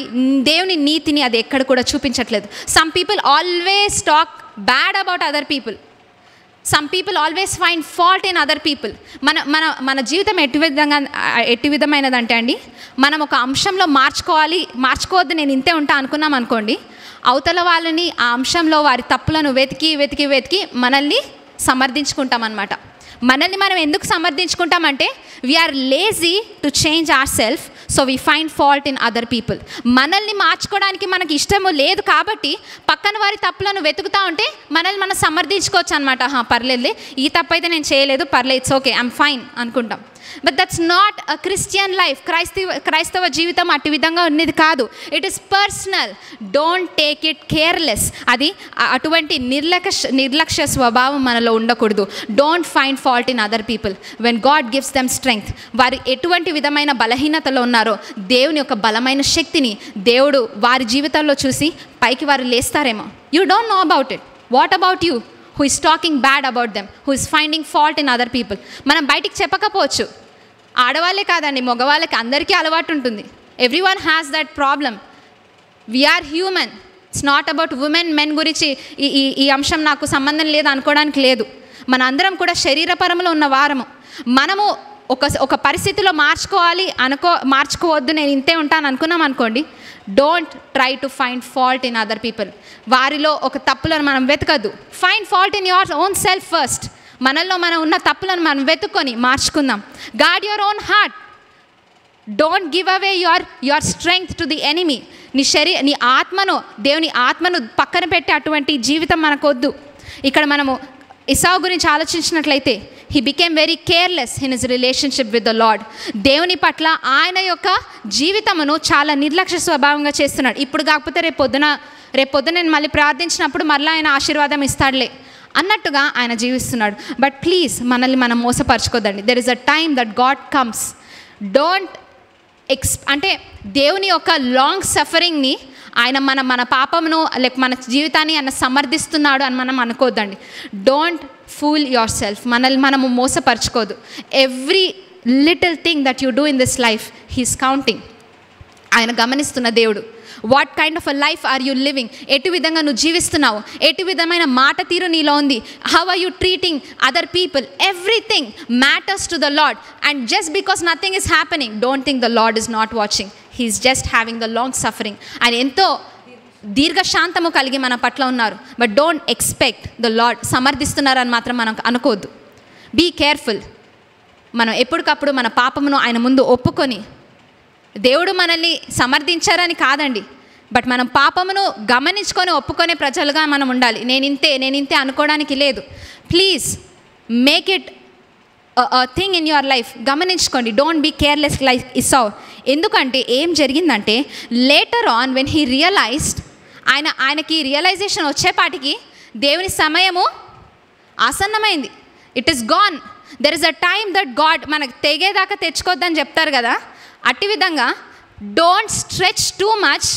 దేవుని నీతిని అది ఎక్కడ కూడా చూపించట్లేదు. Some people always talk bad about other people. Some people always find fault in other people. మన జీవితం ఎట్టి విధమైనదంటే అండి, మనం ఒక అంశంలో మార్చుకోవద్దు, నేను ఇంతే ఉంటా అనుకున్నాం అనుకోండి, అవతల వాళ్ళని ఆ అంశంలో వారి తప్పులను వెతికి మనల్ని సమర్థించుకుంటాం అన్నమాట. మనల్ని మనం ఎందుకు సమర్థించుకుంటామంటే we're lazy to change our self, so we find fault in other people. మనల్ని మార్చుకోవడానికి మనకి ఇష్టము లేదు కాబట్టి పక్కన వారి తప్పులను వెతుకుతూ ఉంటే మనల్ని మనం సమర్థించుకోవచ్చు అనమాట. పర్లేదులే, ఈ తప్పు అయితే నేను చేయలేదు, పర్లేదు, ఇట్స్ ఓకే, ఐఎమ్ ఫైన్ అనుకుంటాం. But that's not a Christian life. క్రైస్తవ జీవితం అటు విధంగా ఉన్నది కాదు. It is personal. Don't take it careless. అది అటువంటి నిర్లక్ష్య స్వభావం మనలో ఉండకూడదు. Don't find fault in other people when God gives them strength. వారు ఎటువంటి విధమైన బలహీనతలో ఉన్నారో దేవుని యొక్క బలమైన శక్తిని దేవుడు వారి జీవితాల్లో చూసి పైకి వారు లేస్తారేమో. You don't know about it. What about you who is talking bad about them, who is finding fault in other people? మనం బయటికి చెప్పకపోవచ్చు. ఆడవాళ్ళే కాదండి, మగవాళ్ళకి అందరికీ అలవాటు ఉంటుంది. Everyone has that problem. We're human. It's not about women men గురించి ఈ అంశం నాకు సంబంధం లేదు అనుకోవడానికి లేదు. మన అందరం కూడా శరీరపరంలో ఉన్న వారము. మనము ఒక పరిస్థితిలో మార్చుకోవద్దు, నేను ఇంతే ఉంటాను అనుకున్నాం అనుకోండి, don't try to find fault in other people. వారిలో ఒక తప్పులను మనం వెతకద్దు. Find fault in your own self first. మనలో మనం ఉన్న తప్పులను మనం వెతుక్కొని మార్చుకుందాం. Guard your own heart. Don't give away your strength to the enemy. నీ ఆత్మను, దేవుని ఆత్మను పక్కన పెట్టే అటువంటి జీవితం మనకొద్దు. ఇక్కడ మనము ఇసావు గురించి ఆలోచించినట్లయితే, he became very careless in his relationship with the lord. దేవుని పట్ల ఆయన యొక్క జీవితమును చాలా నిర్లక్ష్య స్వభావంగా చేస్తున్నాడు. ఇప్పుడు కాకపోతే రేపు పొద్దున నేను మళ్ళీ ప్రార్థించినప్పుడు మళ్ళీ ఆయన ఆశీర్వాదం ఇస్తాడులే అన్నట్టుగా ఆయన జీవిస్తున్నాడు. బట్ ప్లీజ్ మనల్ని మనం మోసపరచుకోదండి. There is a time that God comes. Don't అంటే దేవుని యొక్క లాంగ్ సఫరింగ్ని ఆయన మన పాపమును లేక మన జీవితాన్ని ఆయన సమర్థిస్తున్నాడు అని మనం అనుకోద్దండి. Don't fool your self. మనల్ని మనము మోసపరచుకోదు. Every little thing that you do in this life he's counting. ఆయన గమనిస్తున్న దేవుడు. What kind of a life are you living? ఎటు విధంగా నువ్వు జీవిస్తున్నావు? ఎటు విధమైన మాట తీరు నీలో ఉంది? How are you treating other people? Everything matters to the Lord. And just because nothing is happening, don't think the lord is not watching. He is just having the long suffering. ఆయన ఎంతో దీర్ఘశాంతము కలిగి మన పట్ల ఉన్నారు. But don't expect the Lord సమర్థిస్తున్నారని మాత్రం మనం అనుకోవద్దు. Be careful. మనం ఎప్పటికప్పుడు మన పాపమును ఆయన ముందు ఒప్పుకొని, దేవుడు మనల్ని సమర్థించారని కాదండి, బట్ మనం పాపమును గమనించుకొని ఒప్పుకునే ప్రజలుగా మనం ఉండాలి. నేను ఇంతే అనుకోవడానికి లేదు. Please make it thing in your life. గమనించుకోండి. Don't be careless like Esau. ఎందుకంటే ఏం జరిగిందంటే, later on when he realized, ఆయనకి రియలైజేషన్ వచ్చేపాటికి దేవుని సమయము ఆసన్నమైంది. It is gone. There is a time that God మనకు తెగేదాకా తెచ్చుకోవద్దని చెప్తారు కదా, అట్టి విధంగా don't stretch too much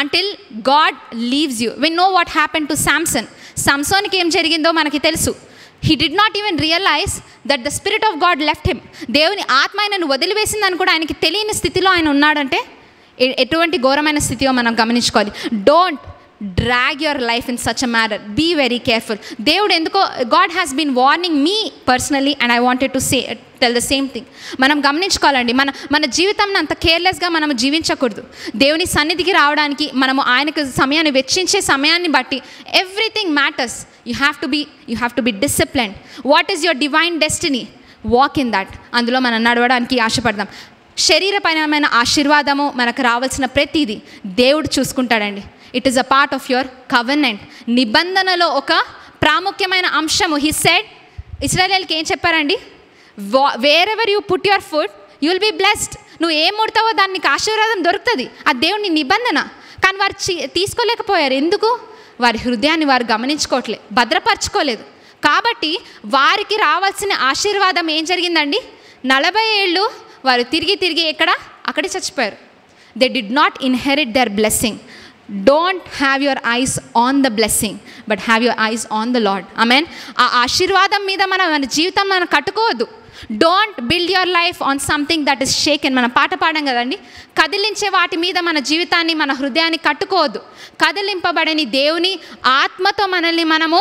until God leaves you. We know what happen to Samson. సంసోన్కి ఏం జరిగిందో మనకి తెలుసు. He did not even realise that the spirit of God left him. దేవుని ఆత్మ ఆయనను వదిలివేసిందని కూడా ఆయనకి తెలియని స్థితిలో ఆయన ఉన్నాడంటే ఎటువంటి ఘోరమైన స్థితిలో మనం గమనించుకోవాలి. Don't drag your life in such a matter. Be very careful. దేవుడు ఎందుకో, God has been warning me personally and I wanted to tell the same thing. మనం గమనించుకోవాలండి. మన జీవితాన్ని అంత కేర్లెస్గా మనం జీవించకూడదు. దేవుని సన్నిధికి రావడానికి మనము ఆయనకు సమయాన్ని వెచ్చించే సమయాన్ని బట్టి everything matters. You have to be disciplined. What is your divine destiny? Walk in that. అందులో మనం నడవడానికి ఆశపడదాం. శరీరపరమైన ఆశీర్వాదము మనకు రావాల్సిన ప్రతిదీ దేవుడు చూసుకుంటాడండి. It is a part of your covenant. నిబంధనలో ఒక ప్రాముఖ్యమైన అంశము. హీ సెడ్, ఇశ్రాయేలీయులకి ఏం చెప్పారండి? Wherever you put your foot you will be blessed. నువ్వు ఏం ముడతావో దానికి నీకు ఆశీర్వాదం దొరుకుతుంది. అది దేవుని నిబంధన. కానీ వారు తీసుకోలేకపోయారు. ఎందుకు? వారి హృదయాన్ని వారు గమనించుకోవట్లేదు, భద్రపరచుకోలేదు. కాబట్టి వారికి రావాల్సిన ఆశీర్వాదం ఏం జరిగిందండి? 40 ఏళ్ళు వారు తిరిగి అక్కడే చచ్చిపోయారు. They did not inherit their blessing. Don't have your eyes on the blessing but have your eyes on the Lord. Amen. ఆ ఆశీర్వాదం మీద మన జీవితం మనం కట్టుకోవద్దు. Don't build your life on something that is shaken. మనం పాట పాడాం కదండి, కదిలించే వాటి మీద మన జీవితాన్ని, మన హృదయాన్ని కట్టుకోవద్దు. కదిలింపబడని దేవుని ఆత్మతో మనల్ని మనము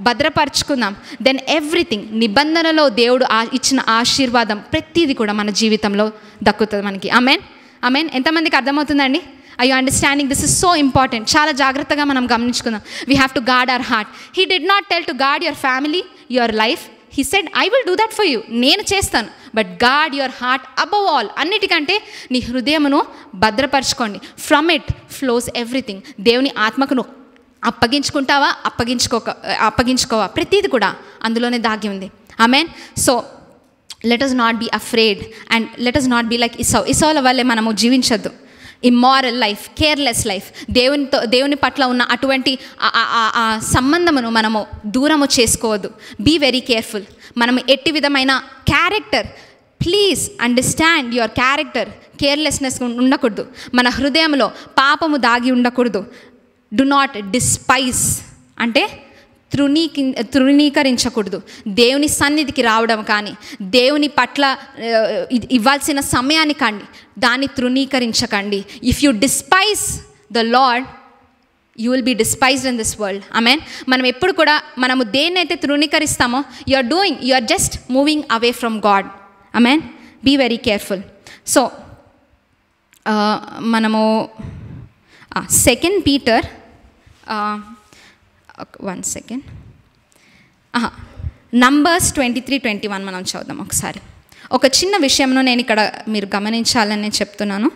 భద్రపరుచుకుందాం. దెన్ ఎవ్రీథింగ్, నిబంధనలో దేవుడు ఇచ్చిన ఆశీర్వాదం ప్రతిదీ కూడా మన జీవితంలో దక్కుతుంది మనకి. Amen, amen. ఎంతమందికి అర్థమవుతుందండి? I you understanding? This is so important. చాలా జాగ్రత్తగా మనం గమనించుకుందాం. We have to guard our heart. He did not tell to guard your family, your life. He said, I will do that for you. నేను చేస్తాను, but guard your heart above all. అన్నిటికంటే నీ హృదయమును భద్రపరచుకోండి. From it flows everything. దేవుని ఆత్మకును అప్పగించుకుంటావా, అప్పగించుకోవా, ప్రతిది కూడా అందులోనే దాగి ఉంది. Amen. So let us not be afraid and let us not be like ఇసౌల వల్లే మనము జీవించద్దు. ఇమ్మారల్ లైఫ్, కేర్లెస్ లైఫ్, దేవుని పట్ల ఉన్న అటువంటి ఆ సంబంధమును మనము దూరము చేసుకోవద్దు. Be very careful. మనం ఎట్టి విధమైన character, please understand your character. Carelessness ఉండకూడదు. మన హృదయంలో పాపము దాగి ఉండకూడదు. డు నాట్ డిస్పైజ్ అంటే తృణీకరించకూడదు. దేవుని సన్నిధికి రావడం కానీ, దేవుని పట్ల ఇవ్వాల్సిన సమయాన్ని కానీ దాన్ని తృణీకరించకండి. If you despise the lord you will be despised in this world. Amen. మనం ఎప్పుడు కూడా మనము దేన్నైతే తృణీకరిస్తామో you are just moving away from God. Amen. Be very careful. So మనము 2 Peter 1 second. Numbers 23-21 మనం చదువుదాం ఒకసారి. ఒక చిన్న విషయంలో నేను ఇక్కడ మీరు గమనించాలని చెప్తున్నాను.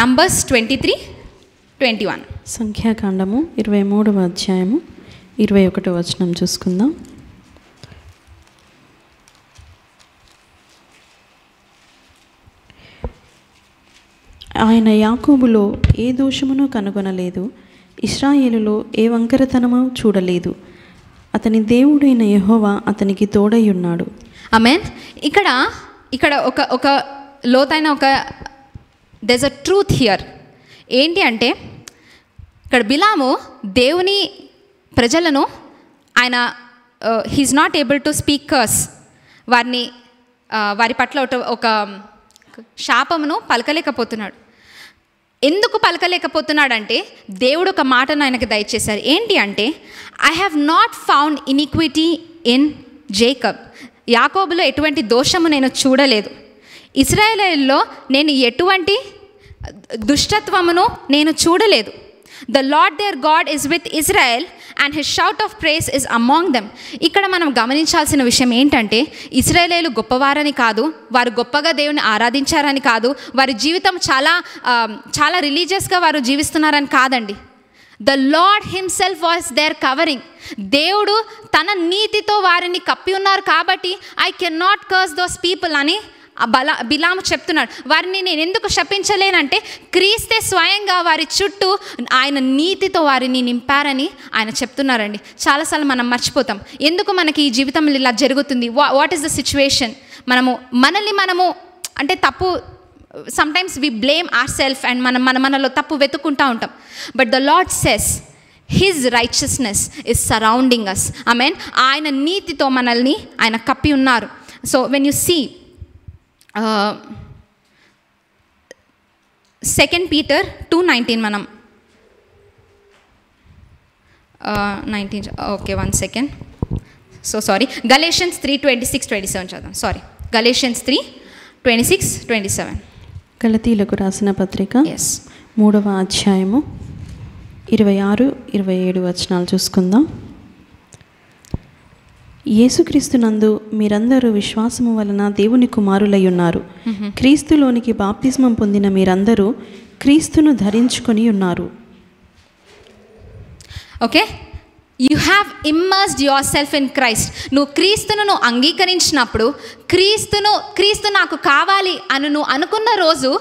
Numbers 23-21. సంఖ్యాకాండము 23వ అధ్యాయము 21వ వచనం చూసుకుందాం. ఆయన యాకోబులో ఏ దోషమును కనుగొనలేదు, ఇశ్రాయేలులో ఏ వంకరతనము చూడలేదు. అతని దేవుడైన యెహోవా అతనికి తోడై ఉన్నాడు. ఆమేన్. ఇక్కడ ఒక లోతైన there's a truth here. ఏంటి అంటే, ఇక్కడ బిలాము దేవుని ప్రజలను ఆయన he's not able to speak curse. వారి పట్ల ఒక శాపమును పలకలేకపోతున్నాడు. ఎందుకు పలకలేకపోతున్నాడంటే, దేవుడు ఒక మాటను ఆయనకు దయచేశారు. ఏంటి అంటే, I have not found iniquity in Jacob. యాకోబులో ఎటువంటి దోషము నేను చూడలేదు. ఇశ్రాయేలులో నేను ఎటువంటి దుష్టత్వమును నేను చూడలేదు. The Lord there God is with Israel and his shout of praise is among them. ఇక్కడ మనం గమనించాల్సిన విషయం ఏంటంటే, ఇశ్రాయేలీయులు గొప్పవారని కాదు, వారు గొప్పగా దేవుని ఆరాధించారని కాదు, వారి జీవితం చాలా రిలీజియస్గా వారు జీవిస్తున్నారని కాదండి. The lord himself was there covering. దేవుడు తన నీతితో వారిని కప్పి ఉన్నారు కాబట్టి I can not curse those people అని బిలాము చెప్తున్నాడు. వారిని నేను ఎందుకు శపించలేనంటే, క్రీస్తే స్వయంగా వారి చుట్టూ ఆయన నీతితో వారిని నింపారని ఆయన చెప్తున్నారండి. చాలాసార్లు మనం మర్చిపోతాం, ఎందుకు మనకి ఈ జీవితంలో ఇలా జరుగుతుంది, వాట్ ఈస్ ద సిచ్యువేషన్. మనము అంటే తప్పు, sometimes we blame our self and మనలో తప్పు వెతుక్కుంటూ ఉంటాం. But the lord says his righteousness is surrounding us. Amen. ఆయన నీతితో మనల్ని ఆయన కప్పి ఉన్నారు. So when you see 2 Peter 2:19 మనం 19 okay 1 second. So sorry, Galatians 3:26-27 చదుదాం. Sorry, Galatians 3:26-27. గలతీలకు రాసిన పత్రిక 3వ అధ్యాయము 26-27 వచనాలు చూసుకుందాం. యేసుక్రీస్తునందు మీరందరూ విశ్వాసము వలన దేవుని కుమారులై ఉన్నారు. క్రీస్తులోనికి బాప్తిస్మం పొందిన మీరందరూ క్రీస్తును ధరించుకొని ఉన్నారు. Okay, you have immersed your self in Christ. నువ్వు క్రీస్తును అంగీకరించినప్పుడు, క్రీస్తు నాకు కావాలి అని నువ్వు అనుకున్న రోజు,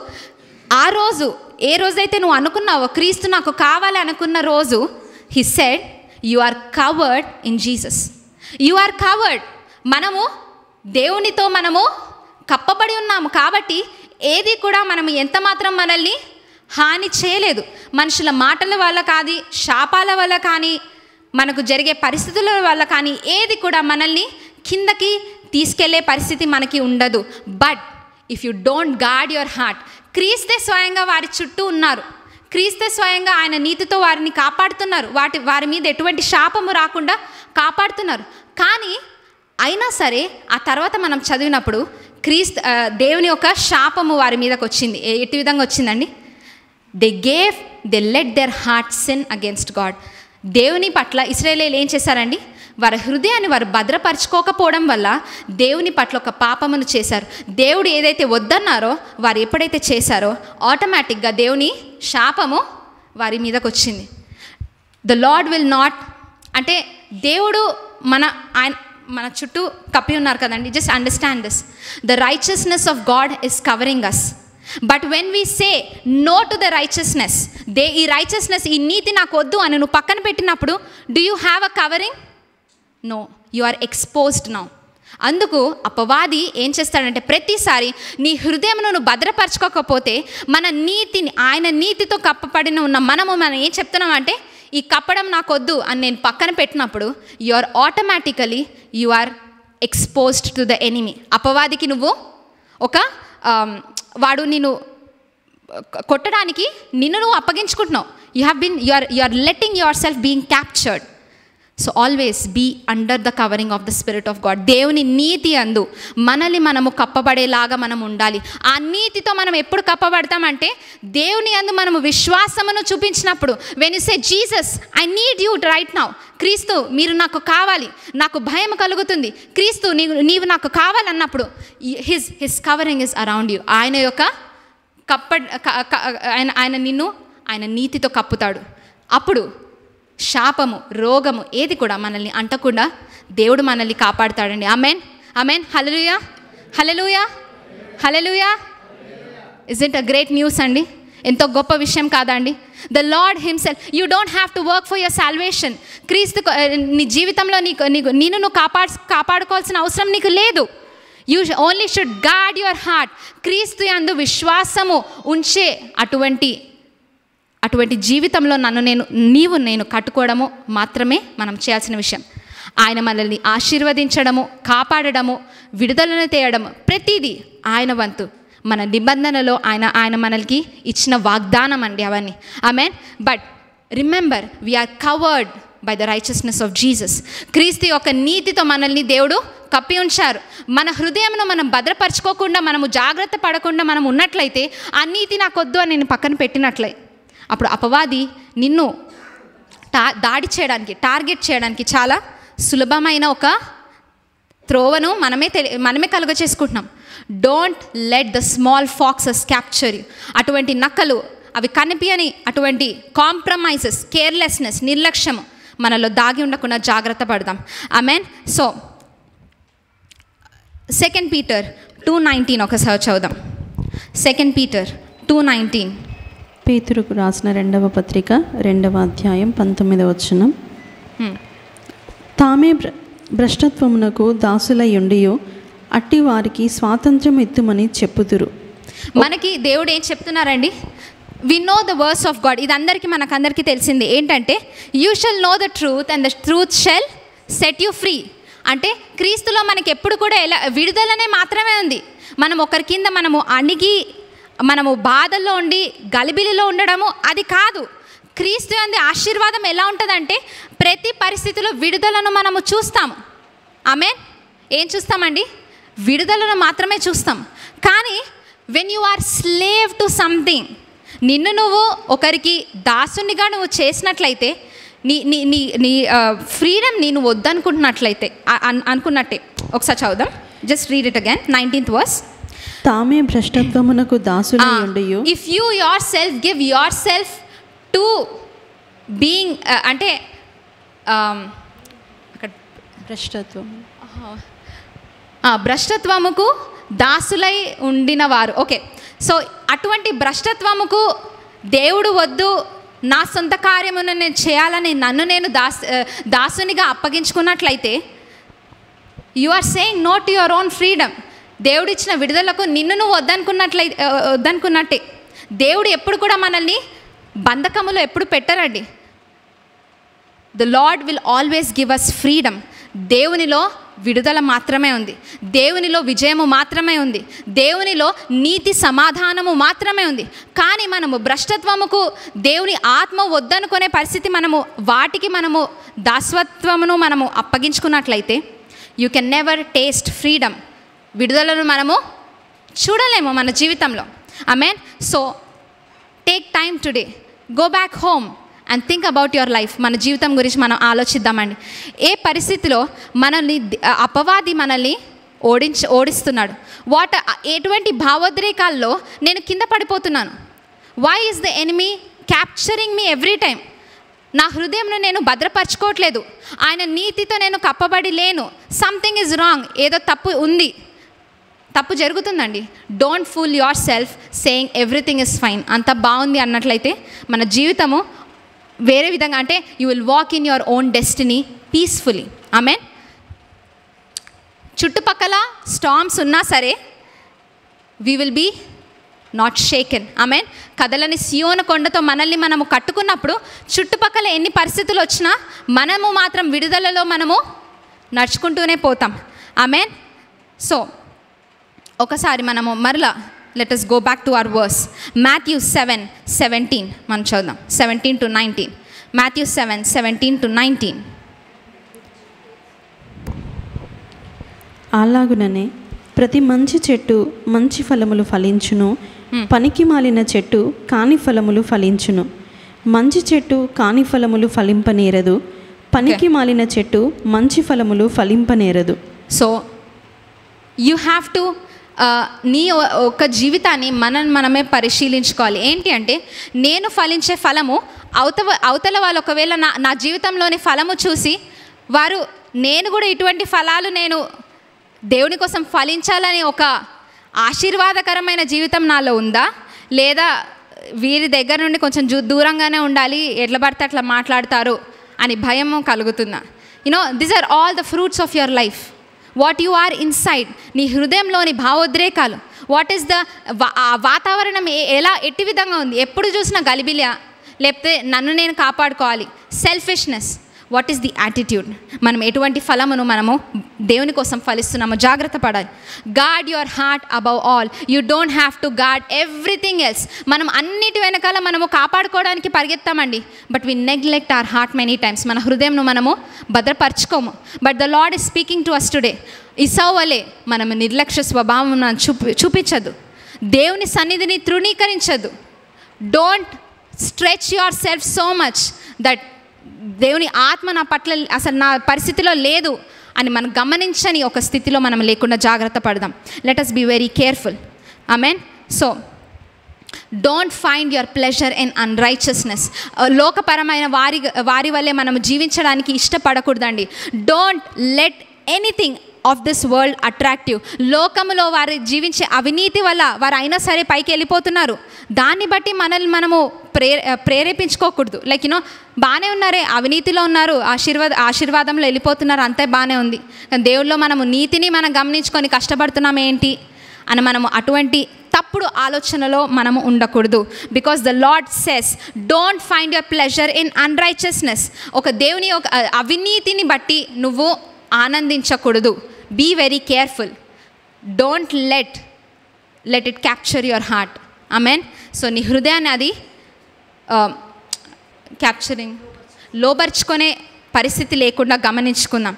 ఆ రోజు ఏ రోజైతే నువ్వు అనుకున్నావో క్రీస్తు నాకు కావాలి అనుకున్న రోజు, he said you are covered in Jesus. You are covered. మనము దేవునితో మనము కప్పబడి ఉన్నాము కాబట్టి ఏది కూడా మనము ఎంత మాత్రం మనల్ని హాని చేయలేదు. మనుషుల మాటల వల్ల కానీ, శాపాల వల్ల కానీ, మనకు జరిగే పరిస్థితుల వల్ల కానీ ఏది కూడా మనల్ని కిందకి తీసుకెళ్లే పరిస్థితి మనకి ఉండదు. But if you don't guard your heart, క్రీస్తే స్వయంగా వారి చుట్టూ ఉన్నారు. క్రీస్తే స్వయంగా ఆయన నీతితో వారిని కాపాడుతున్నారు. వారి మీద ఎటువంటి శాపము రాకుండా కాపాడుతున్నారు. కానీ అయినా సరే ఆ తర్వాత మనం చదివినప్పుడు దేవుని యొక్క శాపము వారి మీదకి వచ్చింది. ఎటు విధంగా వచ్చిందండి? They let their heart sin against God. దేవుని పట్ల ఇశ్రాయేలీయులు ఏం చేశారండి? వారి హృదయాన్ని వారు భద్రపరచుకోకపోవడం వల్ల దేవుని పట్ల ఒక పాపమును చేశారు. దేవుడు ఏదైతే వద్దన్నారో వారు ఎప్పుడైతే చేశారో ఆటోమేటిక్గా దేవుని శాపము వారి మీదకి వచ్చింది. ద లార్డ్ విల్ నాట్, అంటే దేవుడు మన చుట్టూ కప్పి ఉన్నారు కదండి. Just understand this, the righteousness of God is covering us. But when we say no to the righteousness, ఈ రైచియస్నెస్, ఈ నీతి నాకు వద్దు అని నువ్వు పక్కన పెట్టినప్పుడు, do you have a covering? No, you are exposed now. అందుకు అపవాది ఏం చేస్తాడంటే ప్రతిసారి నీ హృదయమును నువ్వు భద్రపరచుకోకపోతే, ఆయన నీతితో కప్పబడిన ఉన్న మనం ఏం చెప్తున్నామంటే, ఈ కప్పడం నాకు వద్దు అని నేను పక్కన పెట్టినప్పుడు you are automatically you are exposed to the enemy. అపవాదికి నువ్వు వాడు నిన్ను కొట్టడానికి నువ్వు అప్పగించుకుంటున్నావు. You are letting your self being captured. So always be under the covering of the spirit of God. దేవుని నీతి అందు మనల్ని మనము కప్పబడేలాగా మనం ఉండాలి. ఆ నీతితో మనం ఎప్పుడు కప్పబడతామంటే దేవుని అందు మనము విశ్వాసమును చూపించినప్పుడు. When you say Jesus I need you right now, క్రీస్తు మీరు నాకు కావాలి, నాకు భయం కలుగుతుంది, క్రీస్తు నీవు నాకు కావాలన్నప్పుడు his covering is around you. ఆయన యొక్క ఆయన నీతితో కప్పుతాడు. అప్పుడు శాపము, రోగము ఏది కూడా మనల్ని అంటకుండా దేవుడు మనల్ని కాపాడుతాడండి. Amen, amen, hallelujah, hallelujah, hallelujah. Is it a great news అండి? ఎంతో గొప్ప విషయం కాదండి? The lord himself, you don't have to work for your salvation. క్రీస్తు నీ జీవితంలో నువ్వు కాపాడుకోవాల్సిన అవసరం నీకు లేదు. You only should guard your heart. క్రీస్తు యందు విశ్వాసము ఉంచే అటువంటి జీవితంలో నేను కట్టుకోవడము మాత్రమే మనం చేయాల్సిన విషయం. ఆయన మనల్ని ఆశీర్వదించడము, కాపాడడము, విడుదలను తేయడము, ప్రతిదీ ఆయన వంతు. మన నిబంధనలో ఆయన మనకి ఇచ్చిన వాగ్దానం అండి అవన్నీ. Amen. But remember, we're covered by the righteousness of Jesus. క్రీస్తు యొక్క నీతితో మనల్ని దేవుడు కప్పి ఉంచారు. మన హృదయమును మనం భద్రపరచుకోకుండా, మనము జాగ్రత్త పడకుండా మనం ఉన్నట్లయితే, ఆ నీతి నాకొద్దు అని నేను పక్కన పెట్టినట్లయి, అప్పుడు అపవాది నిన్ను టార్గెట్ చేయడానికి చాలా సులభమైన ఒక త్రోవను మనమే కలుగ చేసుకుంటున్నాం. Don't let the small foxes capture you. అటువంటి నక్కలు, అవి కనిపించని అటువంటి కాంప్రమైజెస్, కేర్లెస్నెస్, నిర్లక్ష్యం మనలో దాగి ఉండకుండా జాగ్రత్త పడదాం. ఆమెన్. సో 2 Peter 2:19 ఒకసారి చదువుదాం. 2 Peter 2:19. పేతురుకు రాసిన 2వ పత్రిక 2వ అధ్యాయం 19వ వచనం. తామే భ్రష్టత్వమునకు దాసులయ్యుండియో అట్టి వారికి స్వాతంత్ర్యం ఎత్తుమని చెప్పుదురు. మనకి దేవుడు ఏం చెప్తున్నారండి? We know the verse of God. ఇది మనకందరికీ తెలిసింది ఏంటంటే, you shall know the truth and the truth shall set you free. అంటే క్రీస్తులో మనకి ఎప్పుడు కూడా విడుదలనే మాత్రమే ఉంది. మనం ఒకరి కింద మనము బాధల్లో ఉండి గలిబిలిలో ఉండడము అది కాదు. క్రీస్తు యందు ఆశీర్వాదం ఎలా ఉంటుందంటే, ప్రతి పరిస్థితిలో విడుదలను మనము చూస్తాము. ఆమెన్. ఏం చూస్తామండి? విడుదలను మాత్రమే చూస్తాం. కానీ when you are slave to something, నిన్ను నువ్వు ఒకరికి దాసునిగా నువ్వు చేసినట్లయితే, నీ ఫ్రీడమ్ నేను వద్దనుకుంటున్నట్లయితే అనుకున్నట్టే. ఒకసారి చదువుదాం. Just read it again. 19th verse. తామే భ్రష్టత్వమునకు దాసులయ్యుండియు. If you your self give your self to being, అంటే అక్కడ భ్రష్టత్వం, భ్రష్టత్వముకు దాసులై ఉండినవారు. ఓకే, సో అటువంటి భ్రష్టత్వముకు దేవుడు వద్దు, నా సొంత కార్యమును నేను చేయాలని నన్ను నేను దాసునిగా అప్పగించుకున్నట్లయితే you are saying no to your own freedom. దేవుడిచ్చిన విడుదలకు నిన్ను నువ్వు వద్దనుకున్నట్టే. దేవుడు ఎప్పుడు కూడా మనల్ని బంధకములో ఎప్పుడు పెట్టరండి. The lord will always give us freedom. దేవునిలో విడుదల మాత్రమే ఉంది, దేవునిలో విజయము మాత్రమే ఉంది, దేవునిలో నీతి సమాధానము మాత్రమే ఉంది. కానీ మనము భ్రష్టత్వముకు దేవుని ఆత్మ వద్దనుకునే పరిస్థితి, వాటికి మనము దాసత్వమును మనము అప్పగించుకున్నట్లయితే you can never taste freedom. విడుదలను మనము చూడలేము మన జీవితంలో. Amen. So take time today, go back home and think about your life. మన జీవితం గురించి మనం ఆలోచిద్దామండి. ఏ పరిస్థితిలో మనల్ని అపవాది మనల్ని ఓడిస్తున్నాడు? ఎటువంటి భావోద్రేకాల్లో నేను కింద పడిపోతున్నాను? Why is the enemy capturing me every time? నా హృదయంను నేను భద్రపరచుకోవట్లేదు, ఆయన నీతితో నేను కప్పబడి లేను, సంథింగ్ ఈజ్ రాంగ్, ఏదో తప్పు జరుగుతుందండి. Don't fool your self saying everything is fine, అంత బాగుంది అన్నట్లయితే మన జీవితము వేరే విధంగా, అంటే you will walk in your own destiny peacefully. Amen. చుట్టుపక్కల స్టార్మ్స్ ఉన్నా సరే we will be not shaken. Amen. కదలని సియోను కొండతో మనల్ని మనము కట్టుకున్నప్పుడు చుట్టుపక్కల ఎన్ని పరిస్థితులు వచ్చినా మనము మాత్రం విడుదలలో మనము నడుచుకుంటూనే పోతాం. ఆమేన్. సో ఒకసారి మనము మరలా let us go back to our verse. Matthew 7:17 మనం చదువుదాం. 17 to 19. Matthew 7:17 to 19. అలాగుననే ప్రతి మంచి చెట్టు మంచి ఫలములు ఫలించును, పనికి మాలిన చెట్టు కాని ఫలములు ఫలించును. మంచి చెట్టు కాని ఫలములు ఫలింపనేరదు, పనికి మాలిన చెట్టు మంచి ఫలములు ఫలింపనేరదు. సో యూ హ్యావ్ టు నీ ఒక జీవితాన్ని మనమే పరిశీలించుకోవాలి. ఏంటి అంటే, నేను ఫలించే ఫలము అవతల వాళ్ళు ఒకవేళ నా జీవితంలోని ఫలము చూసి వారు నేను కూడా ఇటువంటి ఫలాలు నేను దేవుని కోసం ఫలించాలని ఒక ఆశీర్వాదకరమైన జీవితం నాలో ఉందా, లేదా వీరి దగ్గర నుండి కొంచెం దూరంగానే ఉండాలి, ఎట్లా పడితే అట్లా మాట్లాడతారు అని భయము కలుగుతుందా? These are all the fruits of your life. What you are inside, నీ హృదయంలోని భావోద్రేకాలు, వాట్ ఈస్ ద వాతావరణం ఎట్టి విధంగా ఉంది? ఎప్పుడు చూసినా గలిబిలియా, లేకపోతే నన్ను నేను కాపాడుకోవాలి, selfishness, what is the attitude? మనం ఎటువంటి ఫలమును మనము దేవుని కోసం ఫలిస్తున్నామో జాగ్రత్త పడాలి. Guard your heart above all. You don't have to guard everything else. మనం అన్నిటి వెనకాల మనము కాపాడుకోవడానికి పరిగెత్తామండి, but we neglect our heart many times. మన హృదయంను మనము భద్రపరచుకోము. But the lord is speaking to us today. ఇసౌవలే మనము నిర్లక్ష్య స్వభావం చూపించద్దు, దేవుని సన్నిధిని తృణీకరించద్దు. Don't stretch your self so much that దేవుని ఆత్మ నా పట్ల అసలు నా పరిస్థితిలో లేదు అని మనం గమనించని ఒక స్థితిలో మనం లేకుండా జాగ్రత్త పడదాం. Let us be very careful. Amen. So don't find your pleasure in unrighteousness. లోకపరమైన వారి వల్లే మనం జీవించడానికి ఇష్టపడకూడదండి. Don't let anything of this world attractive. లోకములో వారు జీవించే అవినీతి వల్ల వారు అయినా సరే పైకి వెళ్ళిపోతున్నారు, దాన్ని బట్టి మనల్ని మనము ప్రేరేపించుకోకూడదు. లైక్ బాగానే ఉన్నారే, అవినీతిలో ఉన్నారు, ఆశీర్వాదంలో వెళ్ళిపోతున్నారు, అంతే బాగానే ఉంది, కానీ దేవుళ్ళో మనము నీతిని మనం గమనించుకొని కష్టపడుతున్నాం ఏంటి అని మనము అటువంటి తప్పుడు ఆలోచనలో మనము ఉండకూడదు. Because the lord says don't find your pleasure in unrighteousness. ఒక దేవుని ఒక అవినీతిని బట్టి నువ్వు ఆనందించకూడదు. Be very careful. Don't let it capture your heart. Amen. So నీ హృదయాన్ని అది లోబర్చుకునే పరిస్థితి లేకుండా గమనించుకుందాం.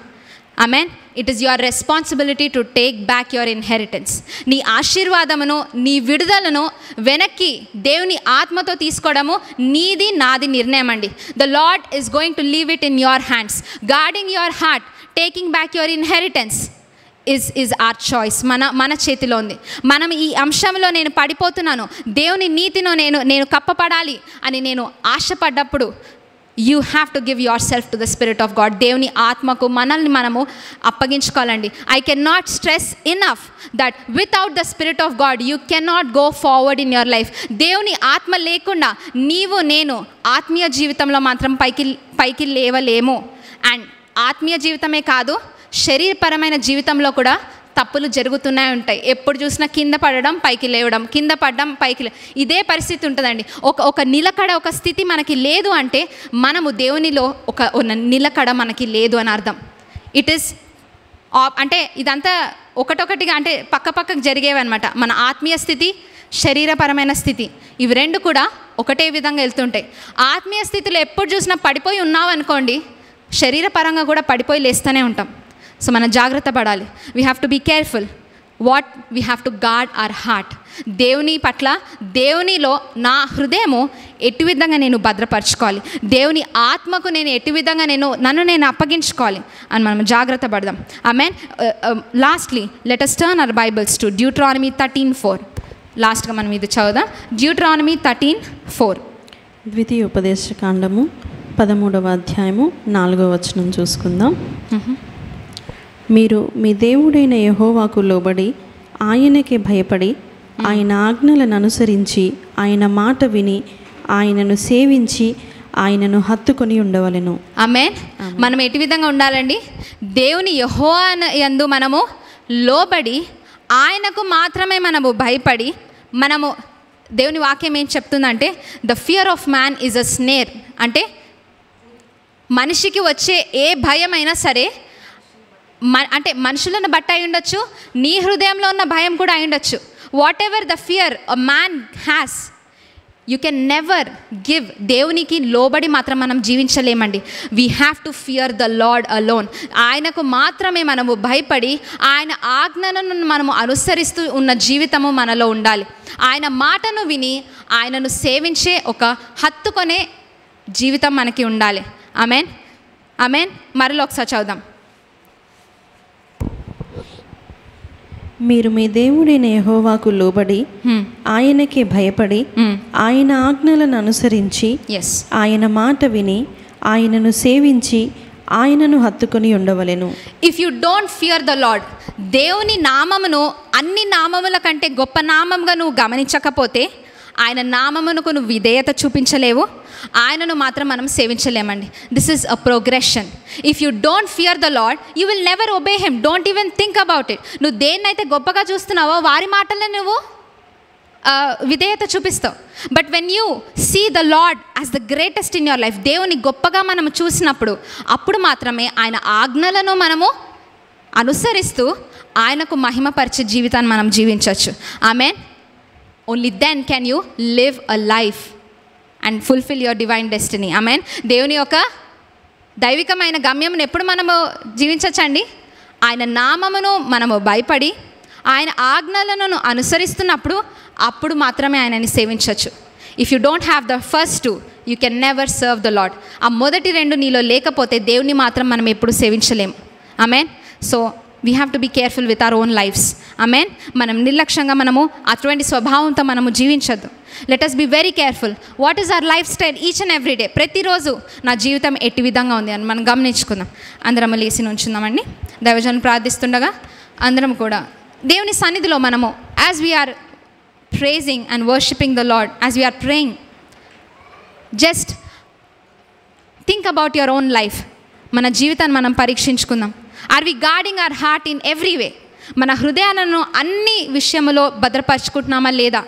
Amen. It is your responsibility to take back your inheritance. నీ ఆశీర్వాదమును నీ విడుదలను వెనక్కి దేవుని ఆత్మతో తీసుకోవడము నీది నాది నిర్ణయం అండి. The lord is going to leave it in your hands. Guarding your heart, taking back your inheritance is our choice. మన చేతిలో ఉంది. మనం ఈ అంశంలో నేను పడిపోతున్నాను, దేవుని నీతిలో నేను కప్పపడాలి అని నేను ఆశపడ్డప్పుడు you have to give your self to the spirit of God. దేవుని ఆత్మకు మనల్ని మనము అప్పగించుకోవాలండి. I can not stress enough that without the spirit of God you can not go forward in your life. దేవుని ఆత్మ లేకుండా నీవు నేను ఆత్మీయ జీవితంలో మాత్రం పైకి లేవలేము. అండ్ ఆత్మీయ జీవితమే కాదు, శరీరపరమైన జీవితంలో కూడా తప్పులు జరుగుతూనే ఉంటాయి. ఎప్పుడు చూసినా కింద పడడం పైకి లేవడం, కింద పడడం పైకి ఇదే పరిస్థితి ఉంటుందండి. ఒక నిలకడ, ఒక స్థితి మనకి లేదు అంటే మనము దేవునిలో ఒక నిలకడ మనకి లేదు అని అర్థం. ఇట్ ఈస్ అంటే ఇదంతా ఒకటొకటిగా అంటే పక్కకు జరిగేవన్నమాట. మన ఆత్మీయ స్థితి, శరీరపరమైన స్థితి, ఇవి రెండు కూడా ఒకటే విధంగా వెళ్తుంటాయి. ఆత్మీయ స్థితిలో ఎప్పుడు చూసినా పడిపోయి ఉన్నావు అనుకోండి, శరీరపరంగా కూడా పడిపోయి లేస్తూనే ఉంటాం. సో మనం జాగ్రత్త పడాలి. We have to be careful what we have to guard our heart. దేవుని పట్ల, దేవునిలో నా హృదయము ఎటు విధంగా నేను భద్రపరచుకోవాలి, దేవుని ఆత్మకు నేను ఎటు విధంగా నన్ను నేను అప్పగించుకోవాలి అని మనం జాగ్రత్త పడదాం. Amen. Lastly let us turn our Bibles to Deuteronomy 13:4. లాస్ట్గా మనం ఇది చదువుదాం. Deuteronomy 13:4. ద్వితీయోపదేశకాండము 13వ అధ్యాయము 4వ వచనం చూసుకుందాం. మీరు మీ దేవుడైన యెహోవాకు లోబడి ఆయనకే భయపడి ఆయన ఆజ్ఞలను అనుసరించి ఆయన మాట విని ఆయనను సేవించి ఆయనను హత్తుకొని ఉండవలెను. ఆమేన్. మనం ఎటు విధంగా ఉండాలండి? దేవుని యెహోవా యందు మనము లోబడి ఆయనకు మాత్రమే మనము భయపడి, మనము దేవుని వాక్యం ఏం చెప్తుందంటే the fear of man is a snare. అంటే మనిషికి వచ్చే ఏ భయమైనా సరే, అంటే మనుషులను బట్టి అయి ఉండొచ్చు, నీ హృదయంలో ఉన్న భయం కూడా అయి ఉండొచ్చు. Whatever the fear a man has, you can never give. దేవునికి లోబడి మాత్రం మనం జీవించలేమండి. We have to fear the lord alone. ఆయనకు మాత్రమే మనము భయపడి ఆయన ఆజ్ఞలను మనము అనుసరిస్తూ ఉన్న జీవితము మనలో ఉండాలి. ఆయన మాటను విని ఆయనను సేవించే ఒక హత్తుకొనే జీవితం మనకి ఉండాలి. ఆమేన్. ఆమేన్. మరలో ఒకసారి చదువుదాం. మీరు మీ దేవుడైన యెహోవాకు లోబడి ఆయనకే భయపడి ఆయన ఆజ్ఞలను అనుసరించి ఆయన మాట విని ఆయనను సేవించి ఆయనను హత్తుకొని ఉండవలెను. If you don't fear the lord, దేవుని నామమును అన్ని నామముల కంటే గొప్ప నామంగా నువ్వు గమనించకపోతే, ఆయన నామమునకు నువ్వు విధేయత చూపించలేవు, ఆయనను మాత్రం మనం సేవించలేమండి. This is a progression. If you don't fear the lord, you will never obey him. Don't even think about it. నువ్వు దేన్నైతే గొప్పగా చూస్తున్నావో వారి మాటలనే నువ్వు విధేయత చూపిస్తావు. But when you see the lord as the greatest in your life, దేవుని గొప్పగా మనము చూసినప్పుడు, అప్పుడు మాత్రమే ఆయన ఆజ్ఞలను మనము అనుసరిస్తూ ఆయనకు మహిమపరిచే జీవితాన్ని మనం జీవించవచ్చు. Amen. Only then can you live a life and fulfil your divine destiny. Amen. దేవుని యొక్క దైవికమైన గమ్యమును ఎప్పుడు మనము జీవించవచ్చండి? ఆయన నామమును మనము భయపడి ఆయన ఆజ్ఞలను అనుసరిస్తున్నప్పుడు, అప్పుడు మాత్రమే ఆయనని సేవించవచ్చు. If you don't have the first two, you can never serve the lord. ఆ మొదటి రెండు నీలో లేకపోతే దేవుని మాత్రం మనం ఎప్పుడు సేవించలేము. Amen. So we have to be careful with our own lives. Amen. మనం నిర్లక్ష్యంగా మనము అటువంటి స్వభావంతో మనము జీవించద్దు. Let us be very careful. What is our life style each and every day? ప్రతిరోజు నా జీవితం ఎట్టి విధంగా ఉంది అని మనం గమనించుకుందాం. అందరం లేచి నుంచుందామండి. దైవజనులు ప్రార్థిస్తుండగా అందరం కూడా దేవుని సన్నిధిలో మనము as we are praising and worshipping the lord, as we are praying, just think about your own life. మన జీవితాన్ని మనం పరీక్షించుకుందాం. Are we guarding our heart in every way? మన హృదయాలను అన్ని విషయములో భద్రపరుచుకుంటున్నామా లేదా?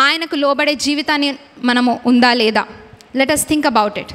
ఆయనకు లోబడే జీవితాన్ని మనము ఉందా లేదా? Let us think about it.